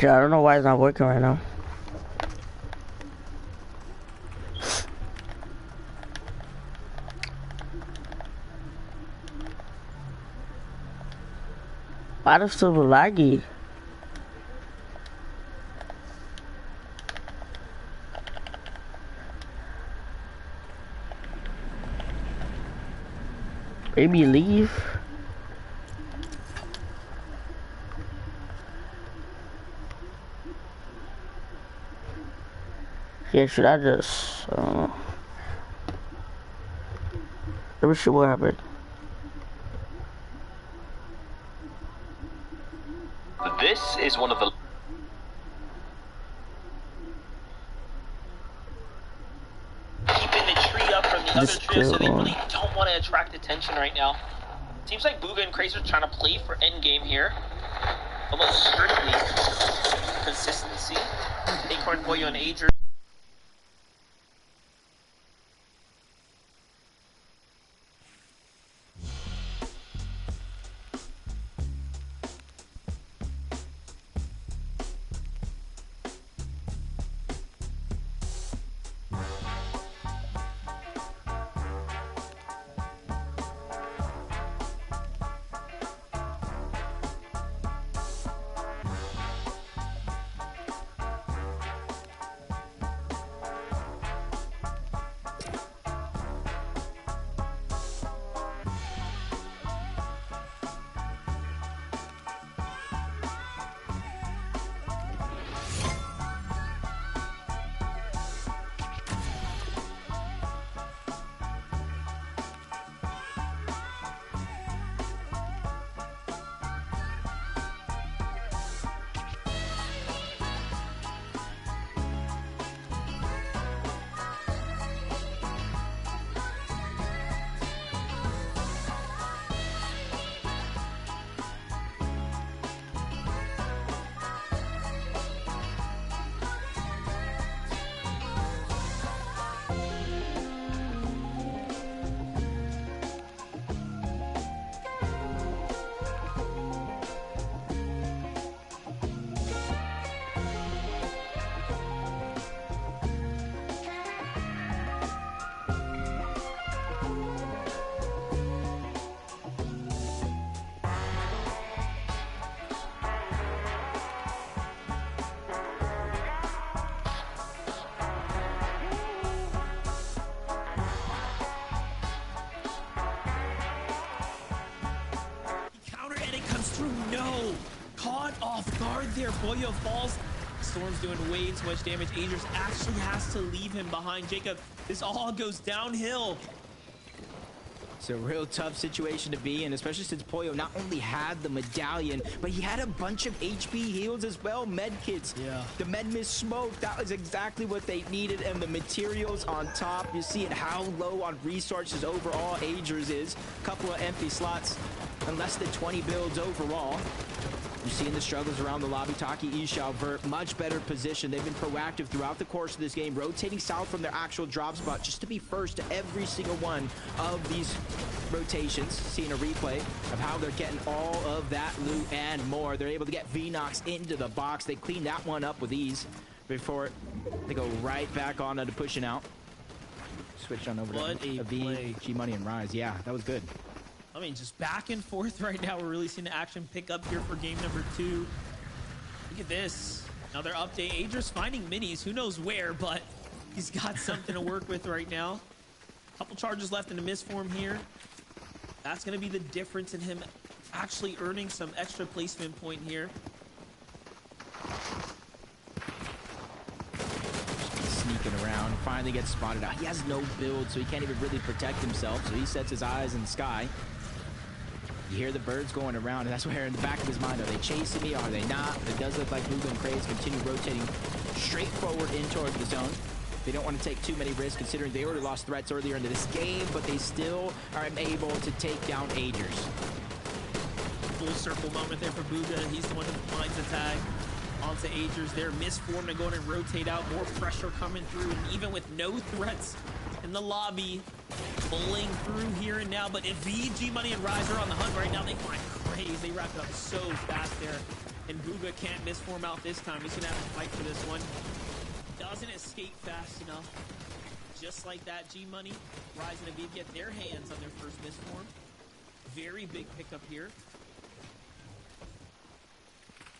Yeah, I don't know why it's not working right now. Why does it still laggy? Maybe leave. Yeah, should I just, let me see what happened. This is one of the... Keeping the tree up from the other tree, so they really don't want to attract attention right now. Seems like Bugha and Krazer are trying to play for endgame here. Almost strictly consistency. Acorn, Boyo, and Adrian. there. Pollo falls. Storm's doing way too much damage. Agers actually has to leave him behind. Jacob, this all goes downhill. It's a real tough situation to be in, especially since Pollo not only had the medallion, but he had a bunch of HP heals as well, med kits. Yeah. The med miss smoke, that was exactly what they needed, and the materials on top. You're seeing how low on resources overall Agers is. Couple of empty slots and less than 20 builds overall. You're seeing the struggles around the lobby. Taki, Ixao, Vert, much better position. They've been proactive throughout the course of this game, rotating south from their actual drop spot just to be first to every single one of these rotations. Seeing a replay of how they're getting all of that loot and more. They're able to get VNOX into the box. They clean that one up with ease before they go right back on to pushing out. Switch on over to V, G Money, and Rise. Yeah, that was good. I mean, just back and forth right now. We're really seeing the action pick up here for game number 2. Look at this. Another update. Agers finding minis. Who knows where, but he's got something to work with right now. Couple charges left in the miss form here. That's going to be the difference in him actually earning some extra placement point here. Sneaking around, finally gets spotted out. He has no build, so he can't even really protect himself, so he sets his eyes in the sky. You hear the birds going around, and that's where in the back of his mind, are they chasing me? Are they not? It does look like Booga and Craze continue rotating straight forward in towards the zone. They don't want to take too many risks, considering they already lost threats earlier into this game, but they still are able to take down Agers. Full circle moment there for Booga. He's the one who finds the tag onto Agers there. Misformed to go in and rotate out. More pressure coming through, and even with no threats in the lobby, pulling through here and now. But if VG Money and Rise are on the hunt right now, they find Craze. They wrap it up so fast there, and Booga can't misform out this time. He's gonna have to fight for this one. Doesn't escape fast enough. Just like that, G Money, Rise, and Aviv get their hands on their first misform. Very big pickup here.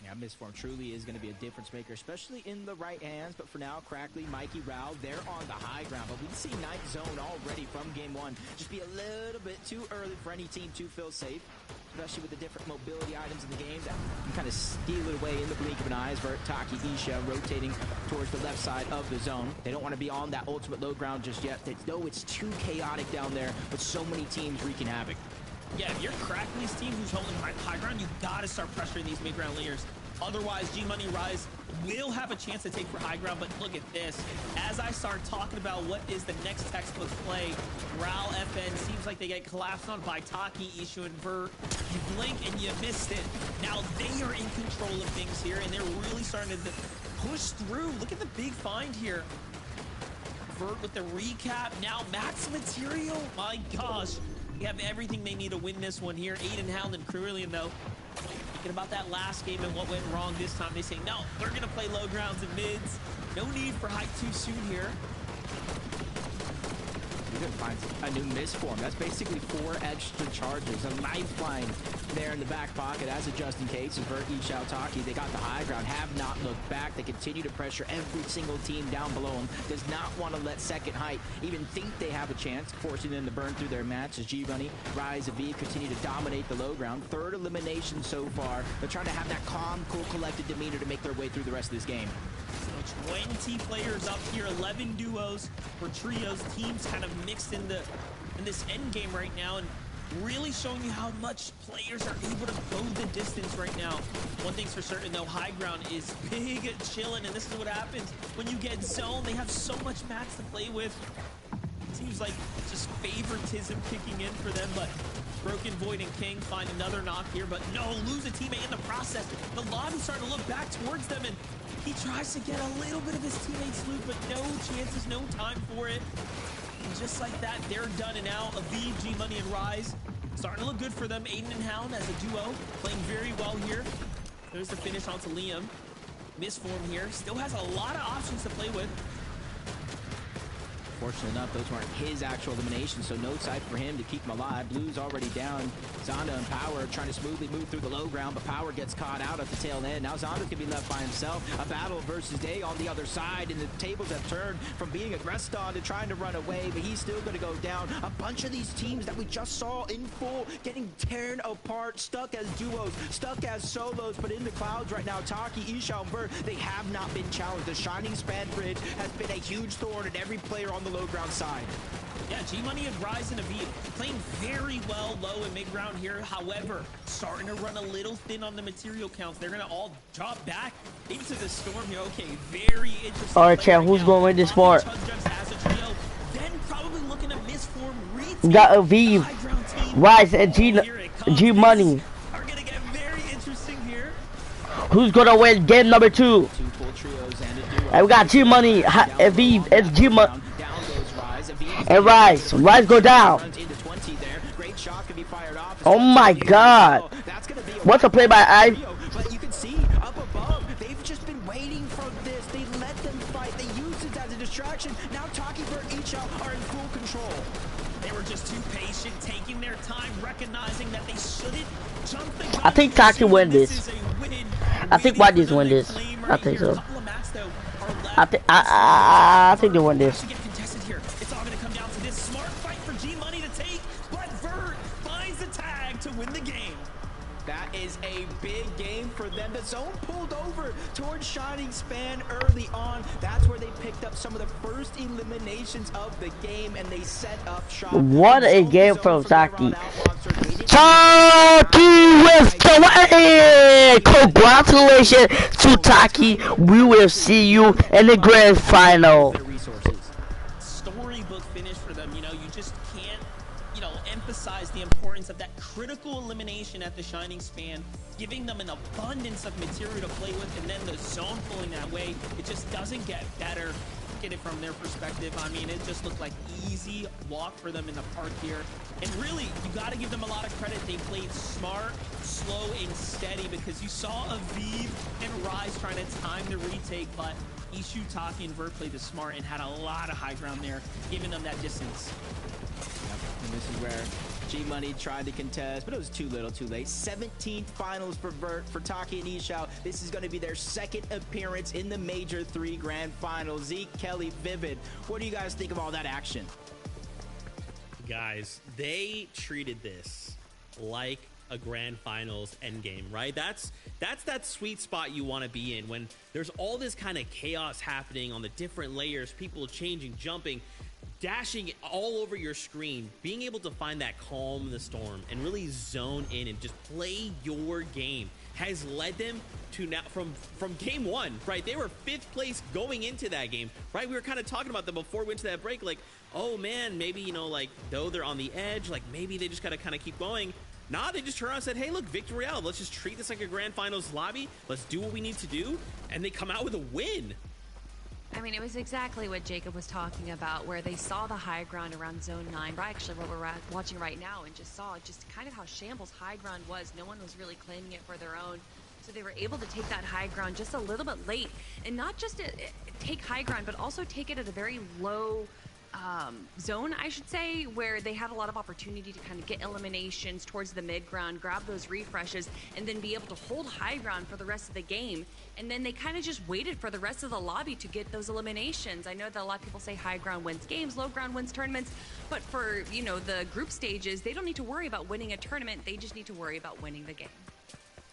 Yeah, Misform truly is going to be a difference maker, especially in the right hands. But for now, Crackley, Mikey, Rao, they're on the high ground. But we can see Night Zone already from game 1. Just be a little bit too early for any team to feel safe, especially with the different mobility items in the game that can kind of steal it away in the blink of an eye. Vert, Taki, Ixao rotating towards the left side of the zone. They don't want to be on that ultimate low ground just yet. They know it's too chaotic down there with so many teams wreaking havoc. Yeah, if you're Crackley's team who's holding high ground, you gotta start pressuring these mid-ground layers. Otherwise, G Money Rise will have a chance to take for high ground. But look at this. As I start talking about what is the next textbook play, Ral FN seems like they get collapsed on by Taki, Ixao, and Vert. You blink and you missed it. Now they are in control of things here, and they're really starting to push through. Look at the big find here. Vert with the recap. Now max material. My gosh. They have everything they need to win this one here. Aiden, Hound, and Cerulean, though, thinking about that last game and what went wrong this time. They say, no, they're going to play low grounds and mids. No need for height too soon here. You're going to find a new misform. That's basically 4 extra charges. A lifeline there in the back pocket as a just in case. And Vert, Ixao, Taki, they got the high ground, have not looked back. They continue to pressure every single team down below them. Does not want to let second height even think they have a chance, forcing them to burn through their match as G-Bunny, Rise, Aviv continue to dominate the low ground. 3rd elimination so far. They're trying to have that calm, cool, collected demeanor to make their way through the rest of this game. So 20 players up here, 11 duos or trios, teams kind of mixed in this end game right now, and really showing you how much players are able to go the distance right now. One thing's for certain though, high ground is big chilling, and this is what happens when you get zone. They have so much mats to play with. Seems like just favoritism kicking in for them, but Broken Void and King find another knock here, but no, lose a teammate in the process. The lobby's starting to look back towards them, and he tries to get a little bit of his teammates loot, but no chances, no time for it. And just like that, they're done and out. Aviv, G Money, and Rise starting to look good for them. Aiden and Hound as a duo, playing very well here. There's the finish onto Liam. Misform here, still has a lot of options to play with. Fortunately enough, those weren't his actual eliminations, so no side for him to keep him alive. Blue's already down Zonda and Power trying to smoothly move through the low ground, but Power gets caught out at the tail end. Now Zonda can be left by himself. A battle versus Day on the other side, and the tables have turned from being aggressed on to trying to run away, but he's still going to go down. A bunch of these teams that we just saw in full getting torn apart, stuck as duos, stuck as solos, but in the clouds right now, Taki, Isha, and Vert, they have not been challenged. The Shining Span Bridge has been a huge thorn in every player on the low ground side. Yeah, G-Money and Rise and Aviv playing very well low and mid-ground here. However, starting to run a little thin on the material counts. They're going to all drop back into the storm here. Okay, very interesting. All right, chat, who's going to win this part? Then probably looking to misform We got Aviv, Rise, and G-Money. Are going to get very interesting here. Who's going to win game number 2? And we got G-Money, Aviv, and G-Money. And Rise go down. Oh my God! What's a play by I? But you can see up above, they've just been waiting for this. They let them fight. They used it as a distraction. Now Taki, Vert, Isha are in full control. They were just too patient, taking their time, recognizing that they shouldn't jump the gun. I think Taki win this. I think Wadis win this. I think so. I think they win this. It's all going to come down to this smart fight for G-Money to take, but Vert finds the tag to win the game. That is a big game for them. The zone pulled over towards Shining Span early on. That's where they picked up some of the first eliminations of the game, and they set up shop. What a game from Taki. Taki with the win! Congratulations to Taki. We will see you in the grand final. Storybook finish for them. You know, you just can't, emphasize the importance of that critical elimination at the Shining Span, giving them an abundance of material to play with, and then the zone pulling that way. It just doesn't get better. Get it from their perspective. I mean, it just looked like easy walk for them in the park here. And really, you got to give them a lot of credit. They played smart, slow, and steady, because you saw Aviv and Rise trying to time the retake, but Ishu, Taki, and Vert played the smart and had a lot of high ground there, giving them that distance. Yep. And this is where G-Money tried to contest, but it was too little, too late. 17th finals for Vert, for Taki and Isha. This is going to be their second appearance in the Major 3 Grand Finals. Zeke, Kelly, Vivid, what do you guys think of all that action? Guys, they treated this like a grand finals endgame, right? That's that sweet spot you want to be in when there's all this kind of chaos happening on the different layers, people changing, jumping, dashing all over your screen. Being able to find that calm in the storm and really zone in and just play your game has led them to now from game 1, right? They were 5th place going into that game, right? We were kind of talking about them before we went to that break, like, oh man, maybe, though they're on the edge, like maybe they just got to kind of keep going. Nah, they just turned around and said, hey, look, Victory Royale, let's just treat this like a grand finals lobby. Let's do what we need to do. And they come out with a win. I mean, it was exactly what Jacob was talking about, where they saw the high ground around Zone 9, actually what we're watching right now, and just saw just kind of how shambles high ground was. No one was really claiming it for their own. So they were able to take that high ground just a little bit late, and not just to take high ground, but also take it at a very low zone, I should say, where they had a lot of opportunity to kind of get eliminations towards the mid ground, grab those refreshes, and then be able to hold high ground for the rest of the game. And then they kind of just waited for the rest of the lobby to get those eliminations. I know that a lot of people say high ground wins games, low ground wins tournaments, but for, the group stages, they don't need to worry about winning a tournament. They just need to worry about winning the game.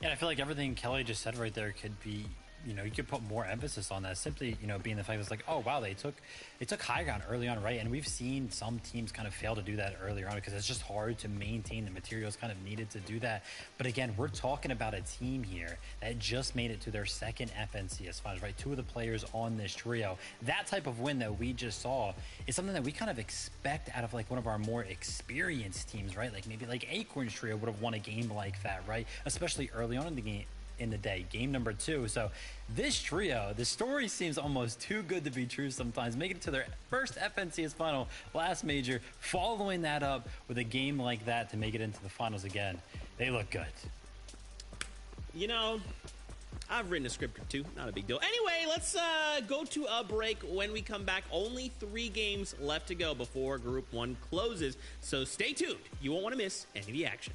Yeah, I feel like everything Kelly just said right there could be, you could put more emphasis on that. Simply, being the fact that it's like, oh wow, they took high ground early on, right? And we've seen some teams kind of fail to do that earlier on because it's just hard to maintain the materials kind of needed to do that. But again, we're talking about a team here that just made it to their second FNCS finals, right? 2 of the players on this trio. That type of win that we just saw is something that we kind of expect out of like one of our more experienced teams, right? Like maybe like Acorn's trio would have won a game like that, right? Especially early on in the game. In the day, game number 2. So this trio, the story seems almost too good to be true sometimes, making it to their first FNCS final last major, following that up with a game like that to make it into the finals again. They look good. I've written a script or 2, not a big deal. Anyway, let's go to a break. When we come back, only 3 games left to go before Group 1 closes, so stay tuned. You won't want to miss any of the action.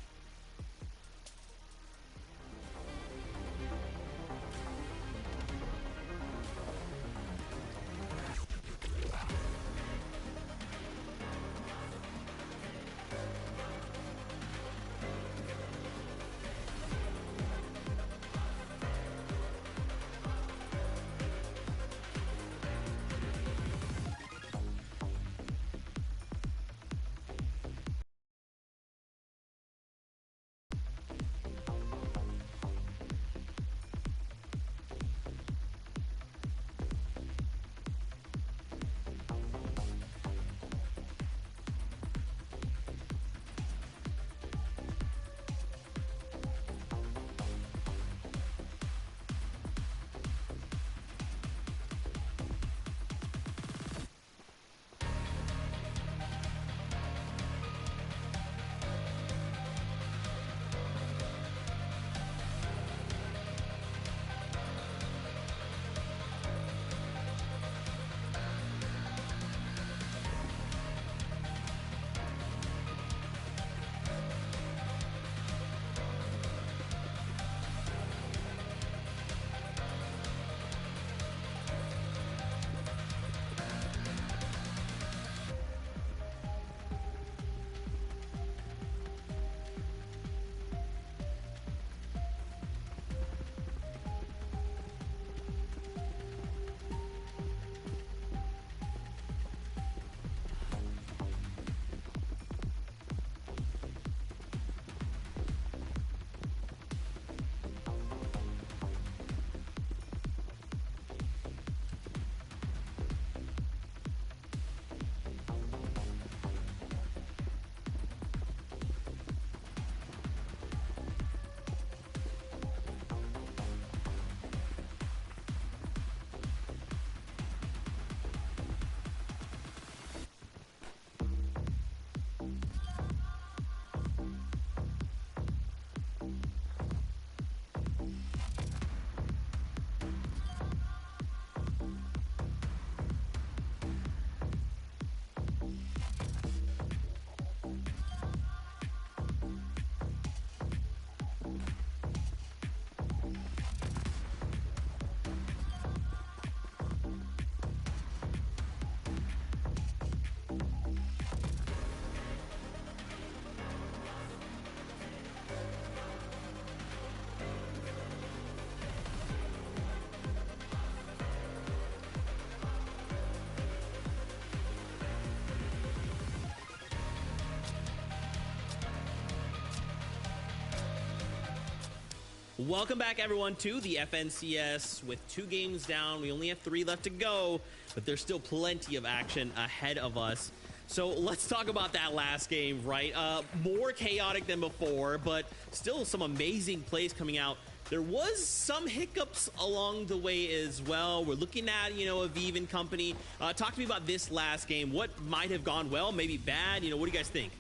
Welcome back, everyone, to the FNCS. With 2 games down, we only have 3 left to go, but there's still plenty of action ahead of us. So let's talk about that last game, right? More chaotic than before, but still some amazing plays coming out. There was some hiccups along the way as well. We're looking at, Aviv and company. Talk to me about this last game. What might have gone well, maybe bad? What do you guys think?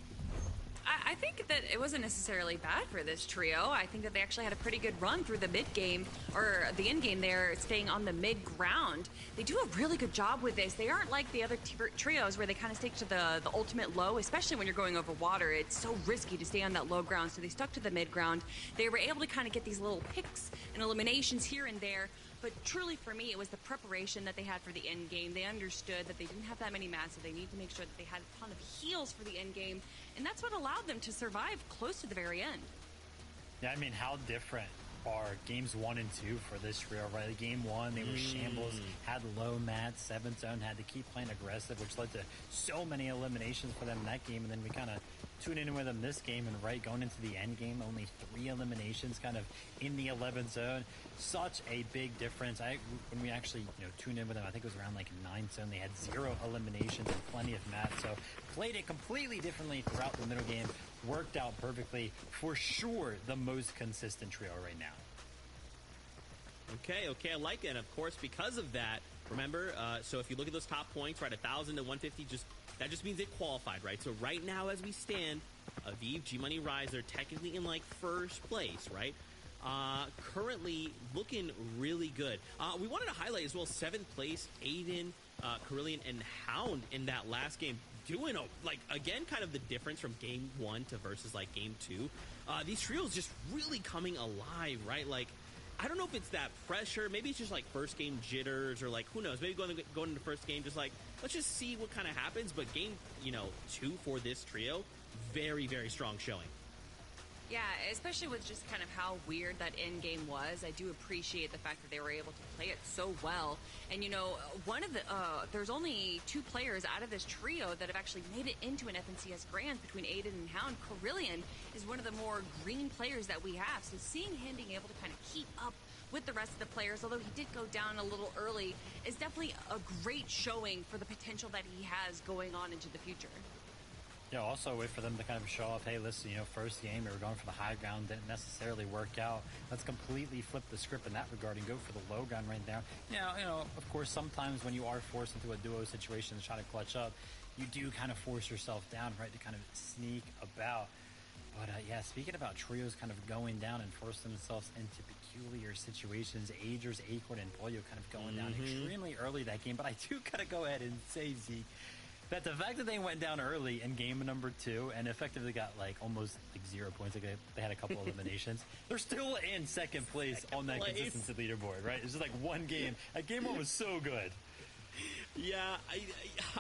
I think that it wasn't necessarily bad for this trio. I think that they actually had a pretty good run through the mid game, or the end game there, staying on the mid ground. They do a really good job with this. They aren't like the other trios where they kind of stick to the ultimate low, especially when you're going over water. It's so risky to stay on that low ground, so they stuck to the mid ground. They were able to kind of get these little picks and eliminations here and there. But truly, for me, it was the preparation that they had for the end game. They understood that they didn't have that many mats, so they needed to make sure that they had a ton of heals for the end game. And that's what allowed them to survive close to the very end. Yeah, I mean, how different are games 1 and 2 for this trio, right? Game 1, they were shambles, had low mats, 7th zone, had to keep playing aggressive, which led to so many eliminations for them in that game. And then we kind of tune in with them this game, and right, going into the end game, only 3 eliminations kind of in the 11th zone. Such a big difference. When we actually tuned in with them, I think it was around like 9th zone, they had 0 eliminations and plenty of mats. So played it completely differently throughout the middle game. Worked out perfectly. For sure, the most consistent trio right now. Okay, I like it. And of course, because of that, remember, so if you look at those top points, right, 1,000 to 150, that just means they qualified, right? So right now, as we stand, Aviv, G-Money, Rise, they're technically in like first place, right? Currently looking really good. We wanted to highlight as well 7th place, Aiden, Carillion, and Hound in that last game. Doing again, kind of the difference from game 1 to versus like game 2. These trios just really coming alive, right? Like, I don't know if it's that pressure. Maybe it's just like first game jitters, or like, who knows? Maybe going into the first game, just like, let's just see what kind of happens. But game 2 for this trio, very, very strong showing. Yeah, especially with just kind of how weird that end game was. I do appreciate the fact that they were able to play it so well. And one of the there's only 2 players out of this trio that have actually made it into an FNCS Grand between Aiden and Hound. Carillion is one of the more green players that we have. So seeing him being able to kind of keep up with the rest of the players, although he did go down a little early, is definitely a great showing for the potential that he has going on into the future. Yeah, also a way for them to kind of show off, hey, listen, first game, we were going for the high ground, didn't necessarily work out. Let's completely flip the script in that regard and go for the low ground right now. Now, of course, sometimes when you are forced into a duo situation to try to clutch up, you do kind of force yourself down, right, to kind of sneak about. But, yeah, speaking about trios kind of going down and force themselves into peculiar situations, Agers, Acorn, and Pollo kind of going down extremely early that game. But I do kind of go ahead and say, Zeke, that the fact that they went down early in game number 2 and effectively got almost 0 points, they had a couple eliminations, they're still in second place on that consistency leaderboard, right? It's just like one game. That game 1 was so good. Yeah,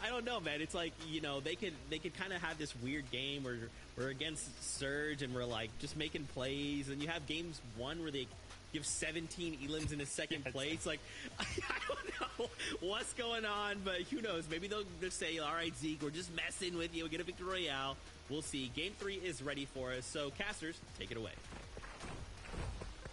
I don't know, man. It's like, they could kind of have this weird game where we're against Surge and we're like just making plays, and you have games 1 where they give 17 elims in a second place. Like, I don't know what's going on, but who knows? Maybe they'll just say, all right, Zeke, we're just messing with you. We'll get a victory royale. We'll see. Game 3 is ready for us. So, casters, take it away.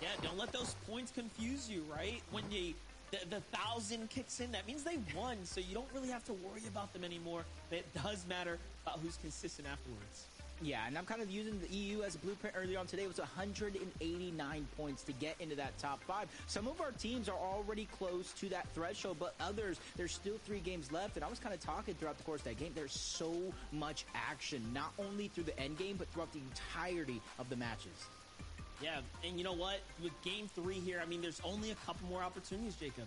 Yeah, don't let those points confuse you, right? When the 1,000 kicks in, that means they won, so you don't really have to worry about them anymore. But it does matter about who's consistent afterwards. Yeah, and I'm kind of using the EU as a blueprint earlier on today. It was 189 points to get into that top 5. Some of our teams are already close to that threshold, but others, there's still 3 games left. And I was kind of talking throughout the course of that game. There's so much action, not only through the end game, but throughout the entirety of the matches. Yeah, and you know what? With game 3 here, I mean, there's only a couple more opportunities, Jacob.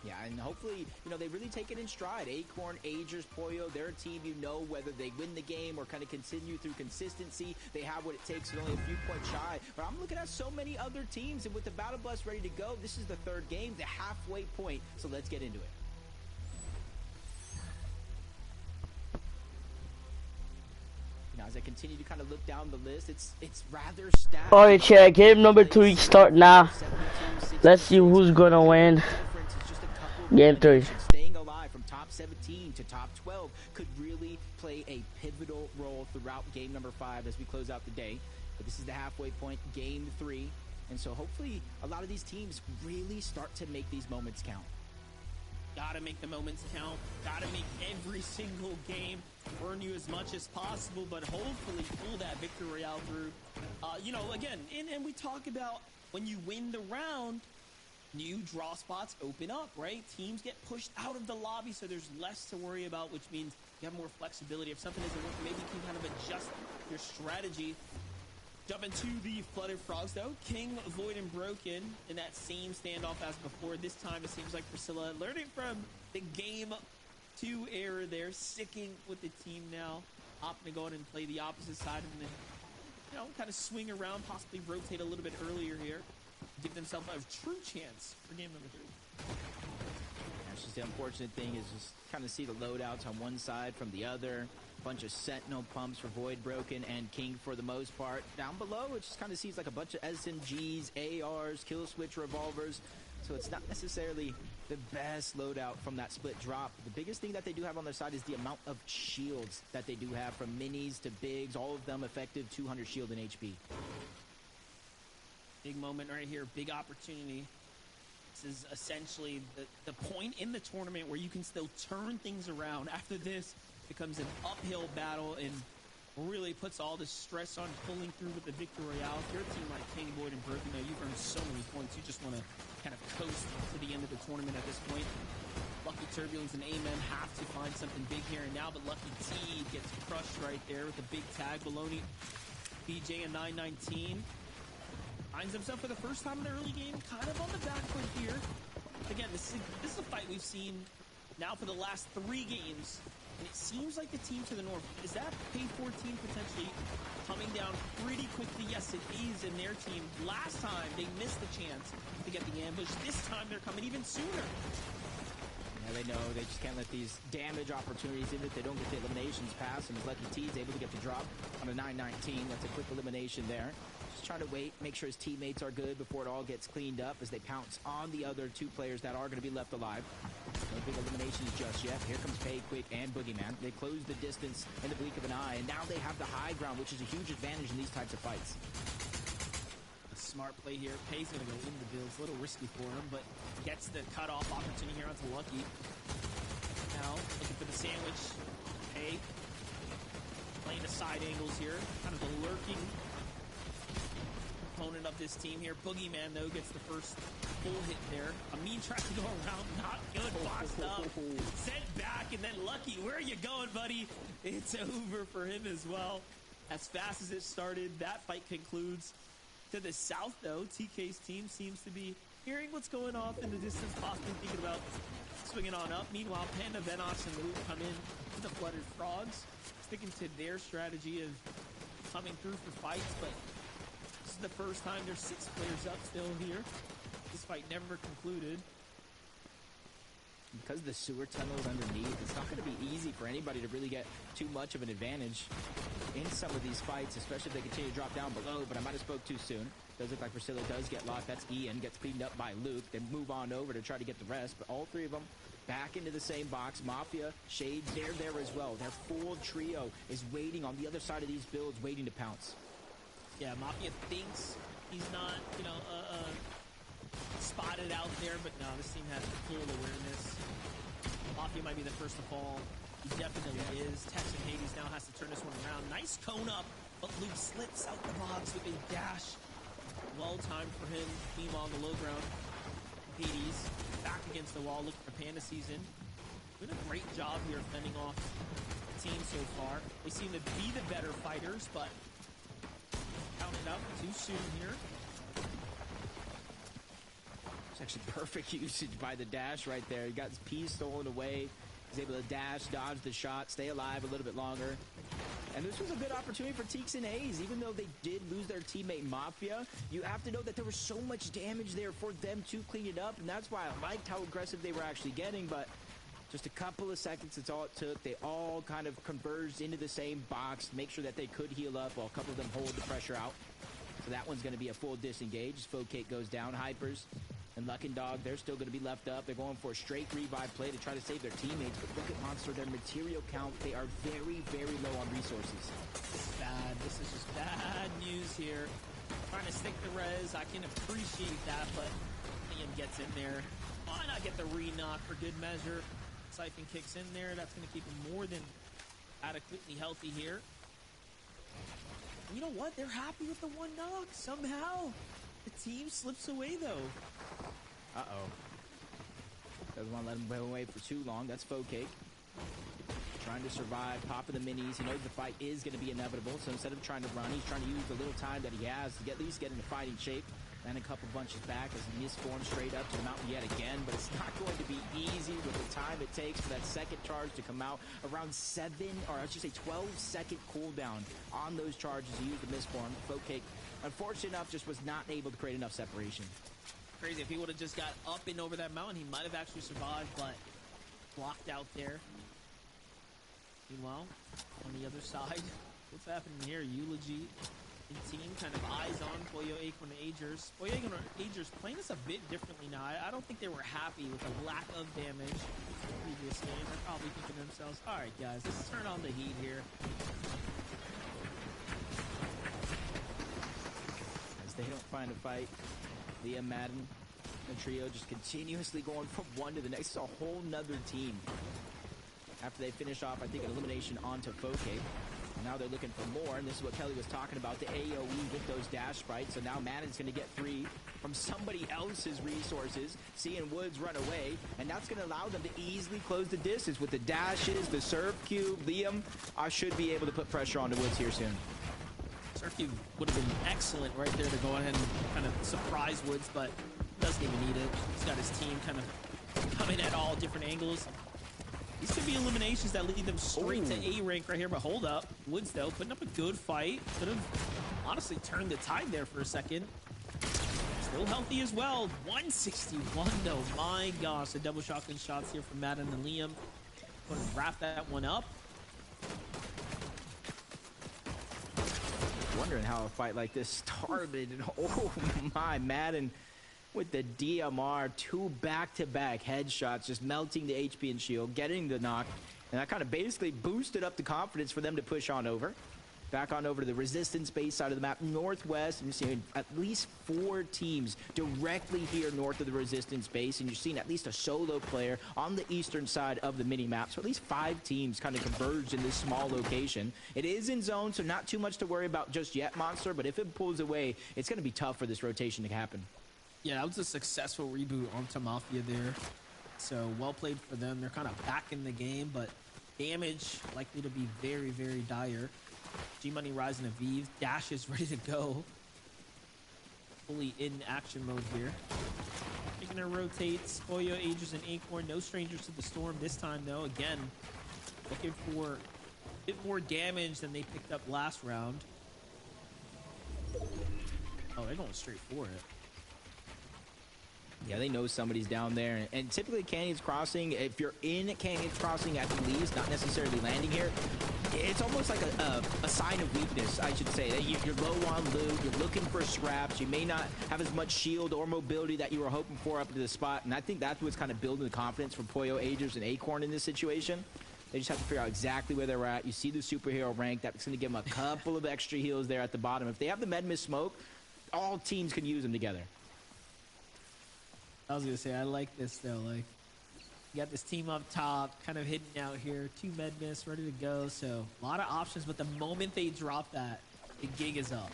Yeah, and hopefully, they really take it in stride. Acorn, Agers, Pollo, they're a team whether they win the game or kind of continue through consistency. They have what it takes. They're only a few points shy. But I'm looking at so many other teams, and with the Battle Bus ready to go, this is the 3rd game, the halfway point. So let's get into it. As I continue to kind of look down the list, it's rather stacked. Alright, chat, game number 3 start now. Let's see who's gonna win. Game 3. Staying alive from top 17 to top 12 could really play a pivotal role throughout game number 5 as we close out the day. But this is the halfway point, game 3. And so hopefully a lot of these teams really start to make these moments count. Gotta make the moments count. Gotta make every single game earn you as much as possible, but hopefully pull that victory royale through. You know, again, and we talk about when you win the round, new draw spots open up, right? Teams get pushed out of the lobby, so there's less to worry about, which means you have more flexibility. If something isn't working, maybe you can kind of adjust your strategy. Jump into the Flooded Frogs, though. King, Void, and Broken in that same standoff as before. This time, it seems like Priscilla learning from the Game 2 error there, sticking with the team now, opting to go in and play the opposite side and then, you know, kind of swing around, possibly rotate a little bit earlier here. Give themselves a true chance for game number 3. That's just the unfortunate thing is just kind of see the loadouts on one side from the other. Bunch of Sentinel pumps for Void, Broken, and King for the most part. Down below, it just kind of seems like a bunch of SMGs, ARs, kill switch revolvers. So it's not necessarily the best loadout from that split drop. The biggest thing that they do have on their side is the amount of shields that they do have, from minis to bigs, all of them effective 200 shield and HP. Big moment right here, big opportunity. This is essentially the point in the tournament where you can still turn things around. After this, becomes an uphill battle and really puts all the stress on pulling through with the victory royale. If you're a team like King, Void, and Broken, you know, you've earned so many points. You just want to kind of coast to the end of the tournament at this point. Lucky Turbulence and Amen have to find something big here and now, but Lucky T gets crushed right there with a big tag. Baloney, BJ, and 919 finds himself for the first time in the early game kind of on the back foot here. Again, this is a fight we've seen now for the last 3 games. And it seems like the team to the north, is that Pay 14 potentially coming down pretty quickly? Yes, it is in their team. Last time, they missed the chance to get the ambush. This time, they're coming even sooner. Yeah, they know they just can't let these damage opportunities, even if they don't get the eliminations pass. And Lucky T is able to get the drop on a 919. That's a quick elimination there. Just trying to wait, make sure his teammates are good before it all gets cleaned up as they pounce on the other 2 players that are going to be left alive. No big eliminations just yet. Here comes Pay Quick and Boogeyman. They close the distance in the blink of an eye, and now they have the high ground, which is a huge advantage in these types of fights. A smart play here. Pay's going to go into the builds. A little risky for him, but gets the cutoff opportunity here onto Lucky. Now, looking for the sandwich. Pay playing the side angles here. Kind of the lurking opponent of this team here. Boogeyman, though, gets the first full hit there. Amin tries to go around. Not good. Boxed up. Sent back, and then Lucky, where are you going, buddy? It's over for him as well. As fast as it started, that fight concludes. To the south, though, TK's team seems to be hearing what's going off in the distance, possibly thinking about swinging on up. Meanwhile, Panda, Venox, and Luke come in to the Flooded Frogs, sticking to their strategy of coming through for fights, but this is the first time there's 6 players up still here. This fight never concluded. Because the sewer tunnel is underneath, it's not going to be easy for anybody to really get too much of an advantage in some of these fights, especially if they continue to drop down below, but I might have spoke too soon. Does look like Priscilla does get locked. That's Ian, gets cleaned up by Luke. They move on over to try to get the rest, but all 3 of them back into the same box. Mafia, Shades, they're there as well. Their full trio is waiting on the other side of these builds, waiting to pounce. Yeah, Mafia thinks he's not, you know, spotted out there, but no, this team has full awareness. Mafia might be the first to fall. He definitely is. Tex and Hades now has to turn this one around. Nice cone up, but Luke slips out the box with a dash. Well timed for him. Meanwhile on the low ground, Hades back against the wall, looking for Panda Season. Doing a great job here fending off the team so far. They seem to be the better fighters, but counted up too soon here. Actually perfect usage by the dash right there. He got his P stolen away. He's able to dash, dodge the shot, stay alive a little bit longer. And this was a good opportunity for Teeks and Hayes. Even though they did lose their teammate Mafia, you have to know that there was so much damage there for them to clean it up. And that's why I liked how aggressive they were actually getting. But just a couple of seconds, that's all it took. They all kind of converged into the same box, make sure that they could heal up while a couple of them hold the pressure out. So that one's going to be a full disengage as Focate goes down. Hypers and Luckin Dog, they're still going to be left up. They're going for a straight revive play to try to save their teammates. But look at Monster, their material count, they are very, very low on resources. Bad. This is just bad news here Trying to stick the res. I can appreciate that, but Liam gets in there. Why not get the re-knock for good measure? Siphon kicks in there. That's going to keep him more than adequately healthy here. And you know what? They're happy with the one knock. Somehow, the team slips away, though. Uh-oh. Doesn't want to let him go away for too long. That's Focake. Trying to survive, popping the minis. He knows the fight is going to be inevitable, so instead of trying to run, he's trying to use the little time that he has to at least get into fighting shape. And a couple bunches back as he misforms straight up to the mountain yet again, but it's not going to be easy with the time it takes for that second charge to come out. Around 12-second cooldown on those charges. He used the misform. Focake, unfortunate enough, just was not able to create enough separation. Crazy. If he would have just got up and over that mountain, he might have actually survived, but blocked out there. Meanwhile, on the other side, what's happening here? Eulogy and team kind of eyes on Pollo, Acorn, and Agers. Pollo, Acorn, and Agers playing this a bit differently now. I don't think they were happy with the lack of damage in the previous game. They're probably thinking to themselves, all right, guys, let's turn on the heat here. As they don't find a fight, Liam, Madden, and Trio just continuously going from one to the next. It's a whole nother team. After they finish off, I think, an elimination onto Focake. Now they're looking for more, and this is what Kelly was talking about, the AoE with those dash sprites. So now Madden's going to get free from somebody else's resources, seeing Woods run away, and that's going to allow them to easily close the distance with the dashes, the Surf Cube. Liam should be able to put pressure on the Woods here soon. Surf Cube would have been excellent right there to go ahead and kind of surprise Woods, but doesn't even need it. He's got his team kind of coming at all different angles. These could be eliminations that lead them straight to A rank right here, but hold up. Woods, though, putting up a good fight. Could have honestly turned the tide there for a second. Still healthy as well. 161, though. My gosh, the double shotgun shots here from Madden and Liam. Going to wrap that one up. Wondering how a fight like this started. Oh, my, Madden with the DMR, 2 back-to-back headshots, just melting the HP and shield, getting the knock, and that kind of basically boosted up the confidence for them to push on over. Back on over to the resistance base side of the map, northwest, and you're seeing at least 4 teams directly here north of the resistance base, and you're seeing at least a solo player on the eastern side of the mini-map. So at least 5 teams kind of converged in this small location. It is in zone, so not too much to worry about just yet, Monster, but if it pulls away, it's going to be tough for this rotation to happen. Yeah, that was a successful reboot onto Mafia there. So well played for them. They're kind of back in the game, but damage likely to be very, very dire. G-Money Rise and Aviv. Dash is ready to go. Fully in action mode here. Making their rotates. Pollo, Agers, and Acorn. No strangers to the storm this time, though. Again, looking for a bit more damage than they picked up last round. Oh, they're going straight for it. Yeah, they know somebody's down there. And typically Canyons Crossing, if you're in Canyons Crossing at least, not necessarily landing here, it's almost like a sign of weakness, I should say. You're low on loot, you're looking for scraps, you may not have as much shield or mobility that you were hoping for up to the spot. And I think that's what's kind of building the confidence for Pollo, Agers, and Acorn in this situation. They just have to figure out exactly where they're at. You see the superhero rank, that's going to give them a couple of extra heals there at the bottom. If they have the Med Miss Smoke, all teams can use them together. I was gonna say, I like this though. Like, you got this team up top, kind of hidden out here. 2 med miss, ready to go. So a lot of options, but the moment they drop that, the gig is up.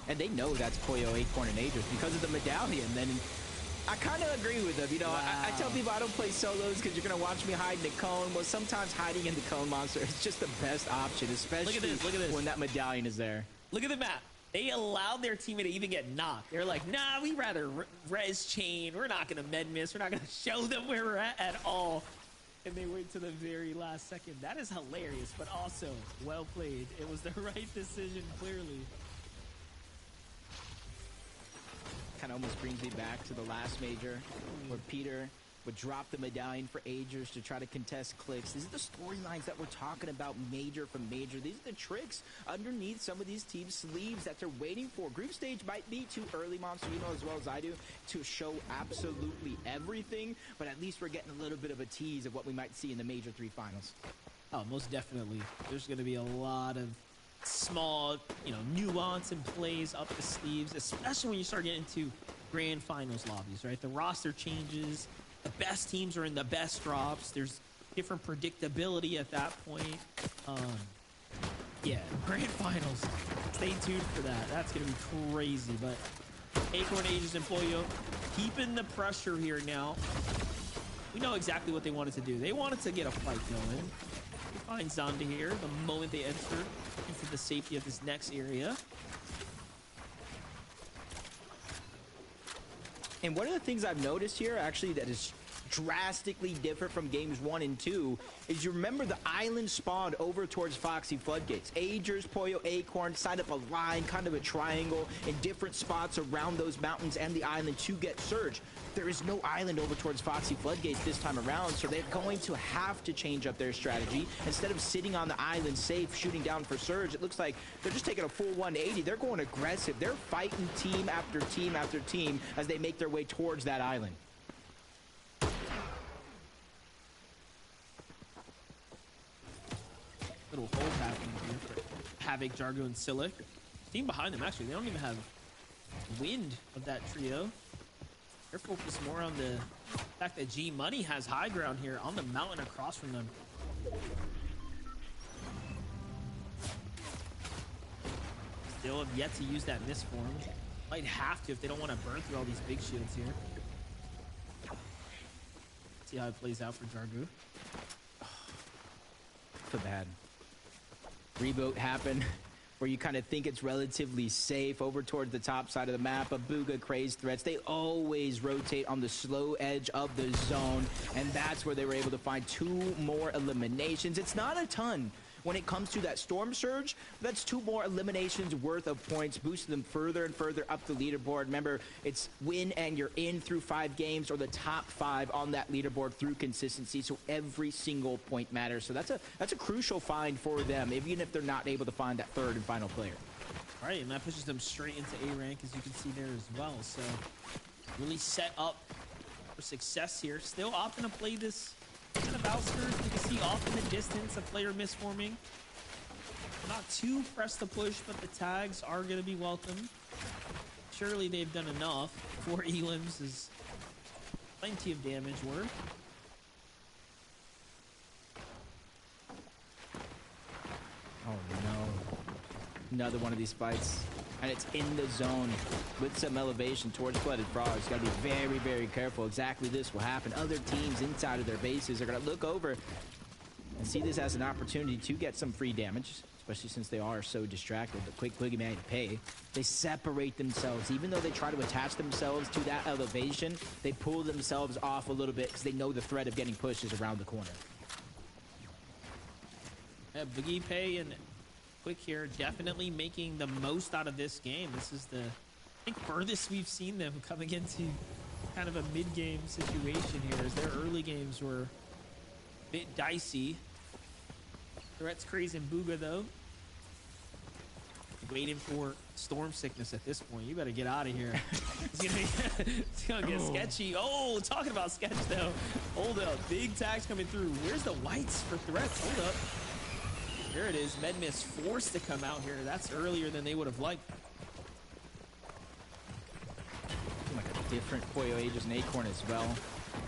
And they know that's Pollo, Acorn, and Agers because of the medallion. Then I kind of agree with them. You know, wow. I tell people I don't play solos because you're gonna watch me hide in the cone. Well, sometimes hiding in the cone, Monster, is just the best option, especially Look at this. when that medallion is there. Look at the map. They allowed their teammate to even get knocked. They're like, nah, we rather res chain. We're not going to med miss. We're not going to show them where we're at all. And they wait to the very last second. That is hilarious, but also well played. It was the right decision, clearly. Kind of almost brings me back to the last major where Peter would drop the medallion for Agers to try to contest clicks. These are the storylines that we're talking about major from major. These are the tricks underneath some of these teams' sleeves that they're waiting for. Group stage might be too early, Monster, you know as well as I do, to show absolutely everything, but at least we're getting a little bit of a tease of what we might see in the Major 3 finals. Oh, most definitely. There's going to be a lot of small, nuance and plays up the sleeves, especially when you start getting into grand finals lobbies, right? The roster changes, the best teams are in the best drops. There's different predictability at that point. Yeah, grand finals. Stay tuned for that. That's gonna be crazy. But Acorn, Aegis, and Pollo keeping the pressure here now. We know exactly what they wanted to do. They wanted to get a fight going. He finds Zonda here the moment they enter into the safety of this next area. And one of the things I've noticed here, actually, that is drastically different from games 1 and 2 is you remember the island spawned over towards Foxy Floodgates. Agers, Pollo, Acorn signed up a line, kind of a triangle in different spots around those mountains and the island to get Surge. There is no island over towards Foxy Floodgates this time around, so they're going to have to change up their strategy. Instead of sitting on the island safe, shooting down for Surge, it looks like they're just taking a full 180. They're going aggressive. They're fighting team after team after team as they make their way towards that island. Little hold happening here for Havoc, Jargo, and Silic. Team behind them, actually, they don't even have wind of that trio. They're focused more on the fact that G Money has high ground here on the mountain across from them. Still have yet to use that misform. Might have to if they don't want to burn through all these big shields here. See how it plays out for Jargo. So bad. Reboot happened where you kind of think it's relatively safe over towards the top side of the map. But Bugha, Crazed threats, they always rotate on the slow edge of the zone, and that's where they were able to find 2 more eliminations. It's not a ton when it comes to that Storm Surge. That's 2 more eliminations worth of points, boosting them further and further up the leaderboard. Remember, it's win and you're in through 5 games, or the top 5 on that leaderboard through consistency. So every single point matters. So that's a crucial find for them, even if they're not able to find that 3rd and final player. All right, and that pushes them straight into A rank, as you can see there as well. So really set up for success here. Still opting to play this kind of outskirts. You can see off in the distance a player misforming. Not too pressed to push, but the tags are going to be welcome. Surely they've done enough. 4 elims is plenty of damage worth. Oh no. Another one of these fights. And it's in the zone with some elevation towards Flooded Frogs. Got to be very, very careful. Exactly this will happen. Other teams inside of their bases are going to look over and see this as an opportunity to get some free damage, especially since they are so distracted. The quick boogeyman to pay. They separate themselves. Even though they try to attach themselves to that elevation, they pull themselves off a little bit because they know the threat of getting pushed is around the corner. Yeah, Boogie Pay and Quick here definitely making the most out of this game. This is the, I think, furthest we've seen them coming into kind of a mid-game situation here, as their early games were a bit dicey. Threats, Craze, and Bugha, though, waiting for Storm Sickness at this point. You better get out of here. It's gonna get sketchy. Oh, talking about sketch, though. Hold up. Big tags coming through. Where's the whites for threats? Hold up. There it is. Medmiss forced to come out here. That's earlier than they would have liked. Like a different Pollo, Aegis, and Acorn as well.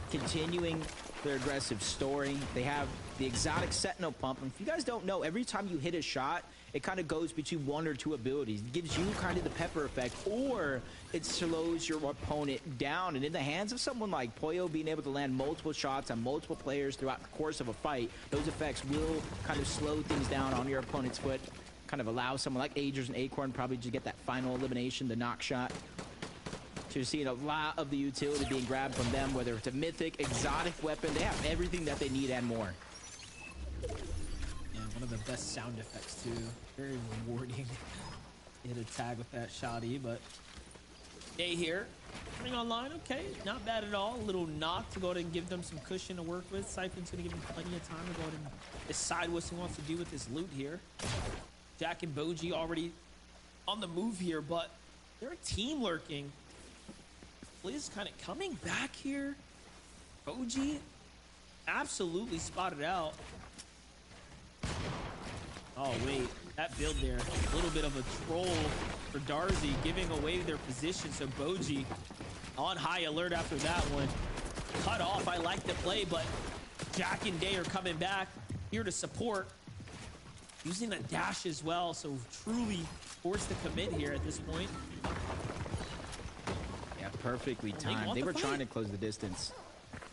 Continuing their aggressive story. They have the exotic Sentinel Pump. And if you guys don't know, every time you hit a shot, it kind of goes between 1 or 2 abilities. It gives you kind of the pepper effect, or it slows your opponent down. And in the hands of someone like Pollo, being able to land multiple shots on multiple players throughout the course of a fight, those effects will kind of slow things down on your opponent's foot, kind of allow someone like Agers and Acorn probably to get that final elimination, the knock shot. So you're seeing a lot of the utility being grabbed from them, whether it's a mythic, exotic weapon. They have everything that they need and more. One of the best sound effects too. Very rewarding. Hit a tag with that shoddy, but A here coming online. Okay, not bad at all. A little knock to go ahead and give them some cushion to work with. Siphon's gonna give him plenty of time to go ahead and decide what he wants to do with his loot here. Jack and Boji already on the move here, but they're a team lurking. Fliz kind of coming back here. Boji absolutely spotted out. Oh, wait. That build there, a little bit of a troll for Darzi, giving away their position. So Boji on high alert after that one. Cut off, I like the play, but Jack and Day are coming back here to support. Using the dash as well, so truly forced to commit here at this point. Yeah, perfectly timed. They were trying to close the distance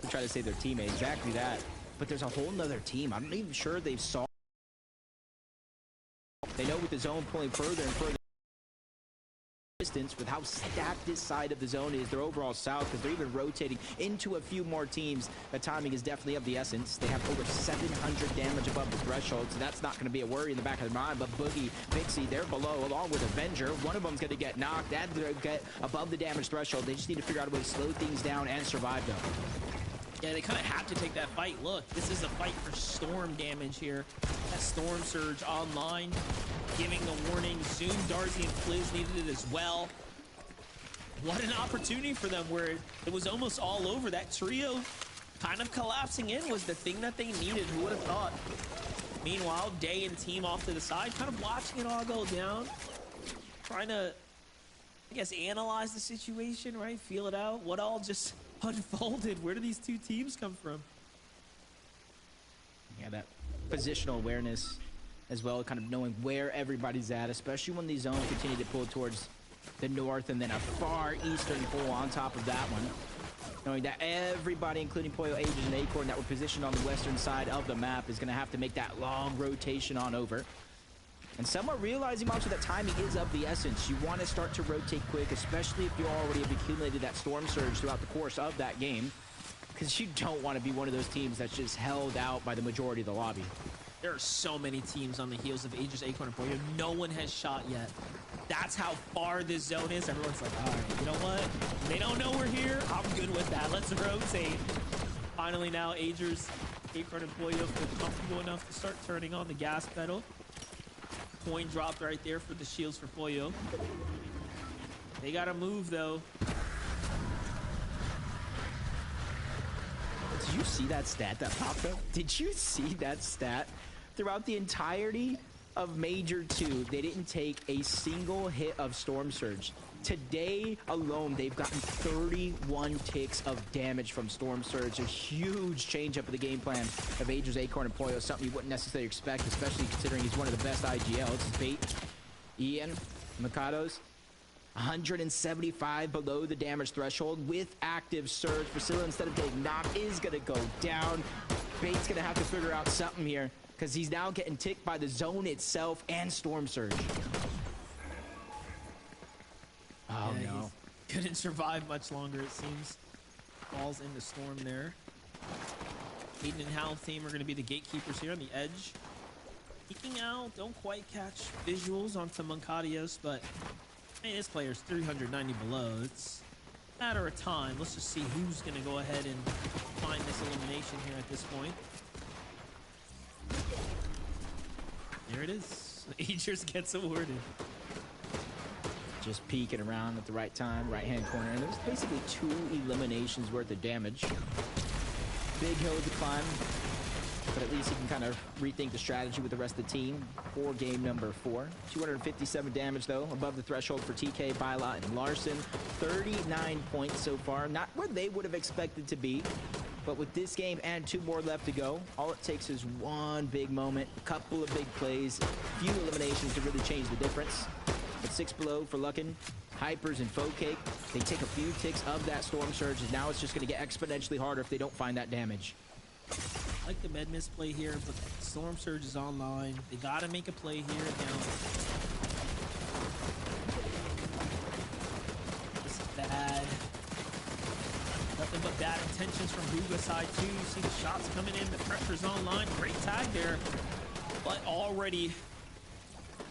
to try to save their teammate. Exactly that. But there's a whole nother team. I'm not even sure they've saw. They know with the zone pulling further and further distance with how stacked this side of the zone is, their overall south, because they're even rotating into a few more teams. The timing is definitely of the essence. They have over 700 damage above the threshold, so that's not going to be a worry in the back of their mind. But Boogie, Pixie, they're below, along with Avenger. One of them's going to get knocked. That's going to get above the damage threshold. They just need to figure out a way to slow things down and survive, though. Yeah, they kind of have to take that fight. Look, this is a fight for storm damage here. That Storm Surge online, giving the warning. Zoom, Darzi, and Fliz needed it as well. What an opportunity for them where it was almost all over. That trio kind of collapsing in was the thing that they needed. Who would have thought? Meanwhile, Day and team off to the side, kind of watching it all go down. Trying to, I guess, analyze the situation, right? Feel it out. What all just unfolded? Where do these two teams come from? Yeah, that positional awareness as well, kind of knowing where everybody's at, especially when these zones continue to pull towards the north and then a far eastern pull on top of that one. Knowing that everybody, including Poyo, Aegis, and Acorn, that were positioned on the western side of the map is going to have to make that long rotation on over. And some are realizing also that timing is of the essence. You want to start to rotate quick, especially if you already have accumulated that Storm Surge throughout the course of that game, because you don't want to be one of those teams that's just held out by the majority of the lobby. There are so many teams on the heels of Aegis, Acorn, and Poyo. No one has shot yet. That's how far this zone is. Everyone's like, all right, you know what? They don't know we're here. I'm good with that. Let's rotate. Finally now, Aegis, Acorn, and Poyo feel comfortable enough to start turning on the gas pedal. Coin dropped right there for the shields for Poyo. They gotta move though. Did you see that stat that popped up? Did you see that stat? Throughout the entirety of Major 2, they didn't take a single hit of Storm Surge. Today alone, they've gotten 31 ticks of damage from Storm Surge. A huge change up of the game plan of Aegis, Acorn, and Poyo. Something you wouldn't necessarily expect, especially considering he's one of the best IGLs. Bait, Ian, Mikado's 175 below the damage threshold with active Surge. Priscilla, instead of getting knocked, is going to go down. Bait's going to have to figure out something here, because he's now getting ticked by the zone itself and Storm Surge. Oh, yeah, no. Couldn't survive much longer, it seems. Falls into Storm there. Hayden and Hal team are going to be the gatekeepers here on the edge. Peeking out, don't quite catch visuals onto Moncadios, but I mean, this player's 390 below. It's a matter of time. Let's just see who's going to go ahead and find this elimination here at this point. There it is. Aegis gets awarded. Just peeking around at the right time, right-hand corner. And there's basically 2 eliminations worth of damage. Big hill to climb, but at least he can kind of rethink the strategy with the rest of the team for game number 4. 257 damage, though, above the threshold for TK, Byla, and Larson. 39 points so far. Not where they would have expected to be, but with this game and 2 more left to go, all it takes is one big moment, a couple of big plays, a few eliminations to really change the difference. At 6 below for Luckin, Hypers, and Focake, they take a few ticks of that Storm Surge, and now it's just going to get exponentially harder if they don't find that damage. I like the med misplay here, but Storm Surge is online. They gotta make a play here now. This is bad. Nothing but bad intentions from Bugha side too. You see the shots coming in, the pressure's online. Great tag there. But already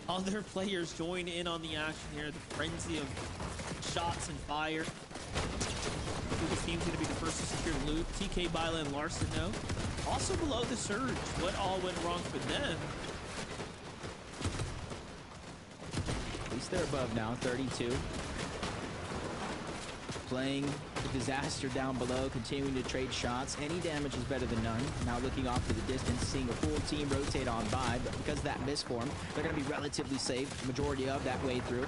other players join in on the action here. The frenzy of shots and fire. Bugha's team's gonna be the first to secure loot. TK, Byla, and Larson though. Also below the Surge. What all went wrong for them? At least they're above now, 32. Playing The Disaster down below, continuing to trade shots. Any damage is better than none. Now looking off to the distance, seeing a full team rotate on by, but because of that misform, they're going to be relatively safe. Majority of that way through.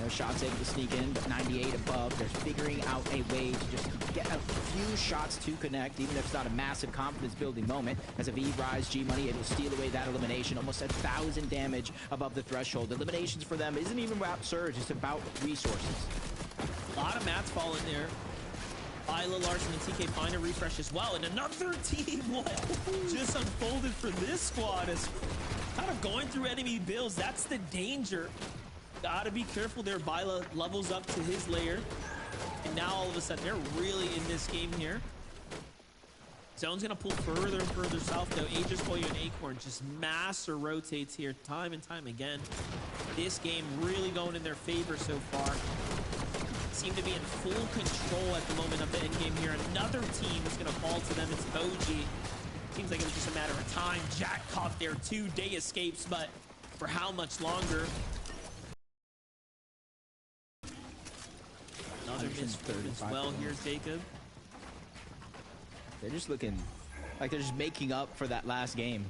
Shots able to sneak in, but 98 above. They're figuring out a way to just get a few shots to connect, even if it's not a massive confidence-building moment. As Aviv, Rise, G-Money able to steal away that elimination. Almost 1,000 damage above the threshold. Eliminations for them isn't even about Surge, it's about resources. A lot of mats fall in there. Isla, Larson, and TK find a refresh as well. And another team, what just unfolded for this squad is kind of going through enemy builds. That's the danger. Gotta be careful there. Bila levels up to his layer. And now all of a sudden, they're really in this game here. Zone's gonna pull further and further south though. Aegis, Boyo, and Acorn just master rotates here time and time again. This game really going in their favor so far. Seem to be in full control at the moment of the end game here. Another team is gonna fall to them. It's Boji. Seems like it was just a matter of time. Jack caught there too. Day escapes, but for how much longer? Another misfire as well. Here's Jacob. They're just looking like they're just making up for that last game.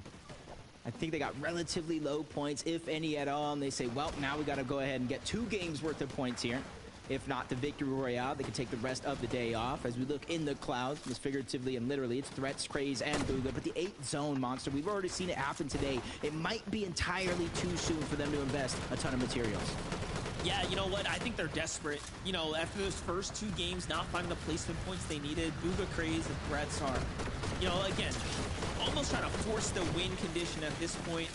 I think they got relatively low points, if any at all, and they say, well, now we got to go ahead and get 2 games worth of points here. If not the victory royale, they can take the rest of the day off. As we look in the clouds, just figuratively and literally, it's Threats, Craze, and Bugha. But the 8th zone monster, we've already seen it happen today. It might be entirely too soon for them to invest a ton of materials. Yeah, you know what? I think they're desperate. You know, after those first 2 games, not finding the placement points they needed, Bugha, Craze, and Threats are, you know, again, almost trying to force the win condition at this point.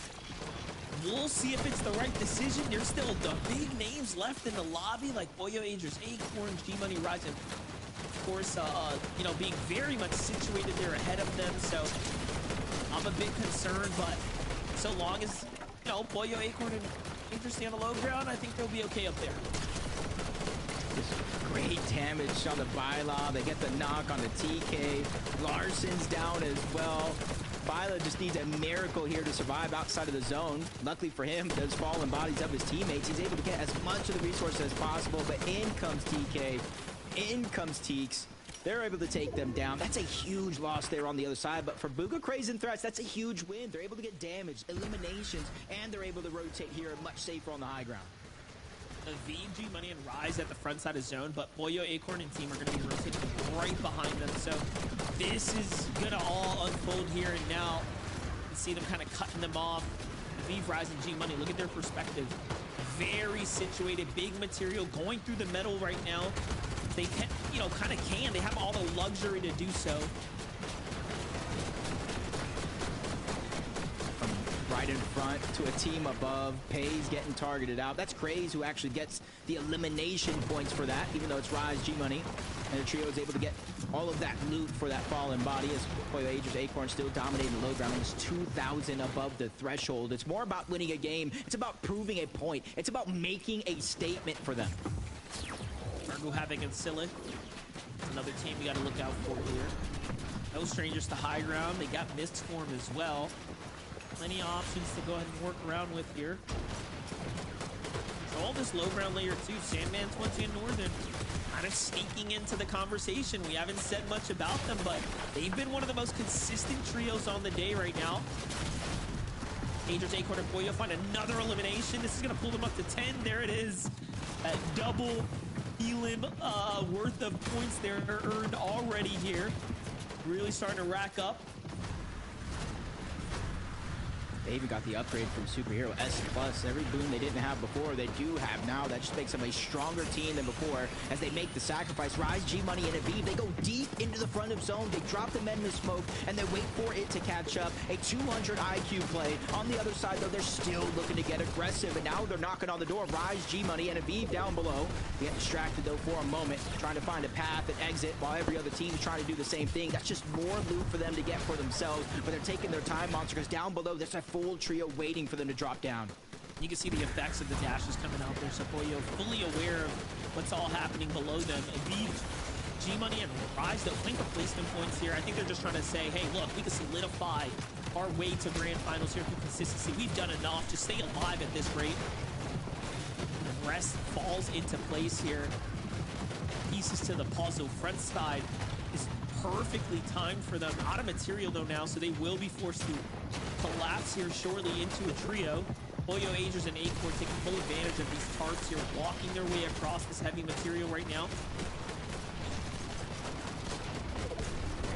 We'll see if it's the right decision. There's still the big names left in the lobby, like Boyo, Aegis, Acorn, G-Money, Rise, and of course, you know, being very much situated there ahead of them. So I'm a bit concerned, but so long as, you know, Boyo, Acorn, and Aegis stay on the low ground, I think they'll be okay up there. Just great damage on the Bila. They get the knock on the TK. Larson's down as well. Bila just needs a miracle here to survive outside of the zone. Luckily for him, those fallen bodies of his teammates, he's able to get as much of the resources as possible, but in comes TK, in comes Teeks. They're able to take them down. That's a huge loss there on the other side, but for Bugha, Craze, and Threats, that's a huge win. They're able to get damage, eliminations, and they're able to rotate here much safer on the high ground. Aviv, G-Money, and Rise at the front side of zone, but Boyo, Acorn, and team are going to be rotating right behind them. So this is going to all unfold here, and now you see them kind of cutting them off. Aviv, Rise, and G-Money, look at their perspective. Very situated, big material, going through the metal right now. They can, you know, kind of can. They have all the luxury to do so. Right in front to a team above. Pays getting targeted out. That's Craze who actually gets the elimination points for that, even though it's Rise, G-Money. And the trio is able to get all of that loot for that fallen body as Boyo, Aegis, Acorn still dominating the low ground. Almost 2,000 above the threshold. It's more about winning a game. It's about proving a point. It's about making a statement for them. Argo, Havoc, and Silic. Another team we got to look out for here. No strangers to high ground. They got Mistform as well. Plenty of options to go ahead and work around with here. Control this low ground layer too. Sandman, 20, and Northern kind of sneaking into the conversation. We haven't said much about them, but they've been one of the most consistent trios on the day right now. Aegis, Acorn, and Boyo find another elimination. This is going to pull them up to 10. There it is. That double Elim worth of points there earned already here. Really starting to rack up. They even got the upgrade from Superhero S+. Every boon they didn't have before, they do have now. That just makes them a stronger team than before as they make the sacrifice. Rise, G-Money, and Aviv, they go deep into the front of zone. They drop the men in the smoke, and they wait for it to catch up. A 200 IQ play. On the other side, though, they're still looking to get aggressive, and now they're knocking on the door. Rise, G-Money, and Aviv down below. They get distracted, though, for a moment, trying to find a path and exit while every other team is trying to do the same thing. That's just more loot for them to get for themselves, but they're taking their time, Monster, because down below, there's a full trio waiting for them to drop down. You can see the effects of the dashes coming out there. So Boyo fully aware of what's all happening below them. Aviv, G-Money, and Rise, though, playing for placement points here. I think they're just trying to say, hey, look, we can solidify our way to grand finals here through consistency. We've done enough. Just stay alive at this rate. The rest falls into place here. He's pieces to the puzzle. Front side is perfectly timed for them. Out of material though now, so they will be forced to collapse here shortly into a trio. Pollo, Agers, and Acorn taking full advantage of these tarps here, walking their way across this heavy material right now.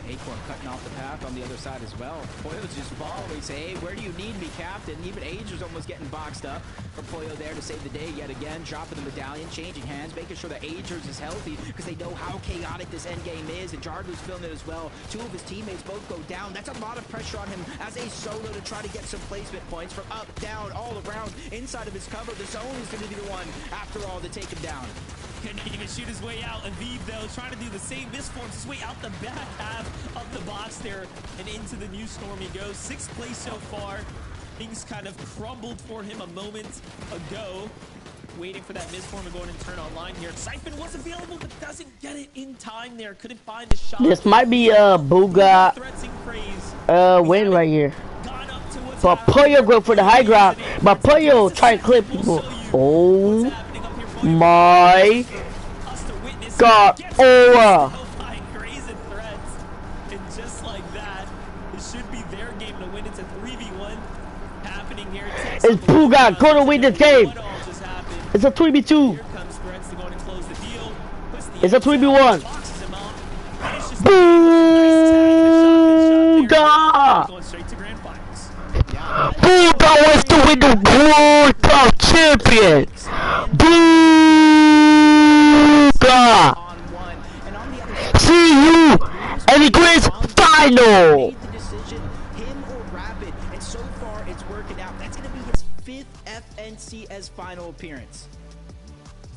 Acorn cutting off the path on the other side as well. Pollo's just following, say, hey, where do you need me, Captain? Even Ager's almost getting boxed up. For Pollo there to save the day yet again, dropping the medallion, changing hands, making sure that Agers is healthy because they know how chaotic this endgame is, and Jardu's feeling it as well. Two of his teammates both go down. That's a lot of pressure on him as a solo to try to get some placement points from up, down, all around, inside of his cover. The zone is going to be the one, after all, to take him down. Couldn't even shoot his way out. Aviv, though, trying to do the same. Misforms his way out the back half of the box there and into the new storm he goes. 6th place so far. Things kind of crumbled for him a moment ago. Waiting for that misform to go in and turn online here. Siphon was available, but doesn't get it in time there. Couldn't find the shot. This might be Bugha win right here. But Pollo go for the high ground. But Pollo try to clip people. Oh my God. Oh. And just like that, it should be their game to win. It's a 3v1 happening here. It's Bugha gonna win this game. It's a 3v2. Here comes Threats to go and close the deal. It's a 3v1. Bugha! Going straight to grand finals. Bugha wants to win the World Cup champion. Bugha! See you at the grand final. The decision, him or Rapid, and so far it's working out. That's going to be his 5th FNCS final appearance.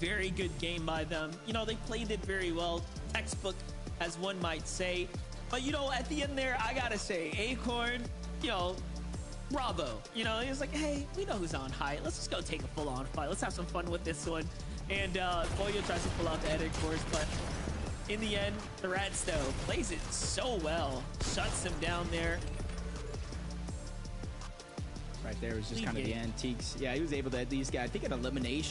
Very good game by them. You know, they played it very well. Textbook, as one might say. But, you know, at the end there, I gotta say, Acorn, you know, bravo. You know, he was like, hey, we know who's on high. Let's just go take a full-on fight. Let's have some fun with this one. And Pollo tries to pull out the edit, of course, but in the end, the Rats, though, plays it so well. Shuts him down there. Right there was just kind of the antiques. Yeah, he was able to at least get, I think, an elimination.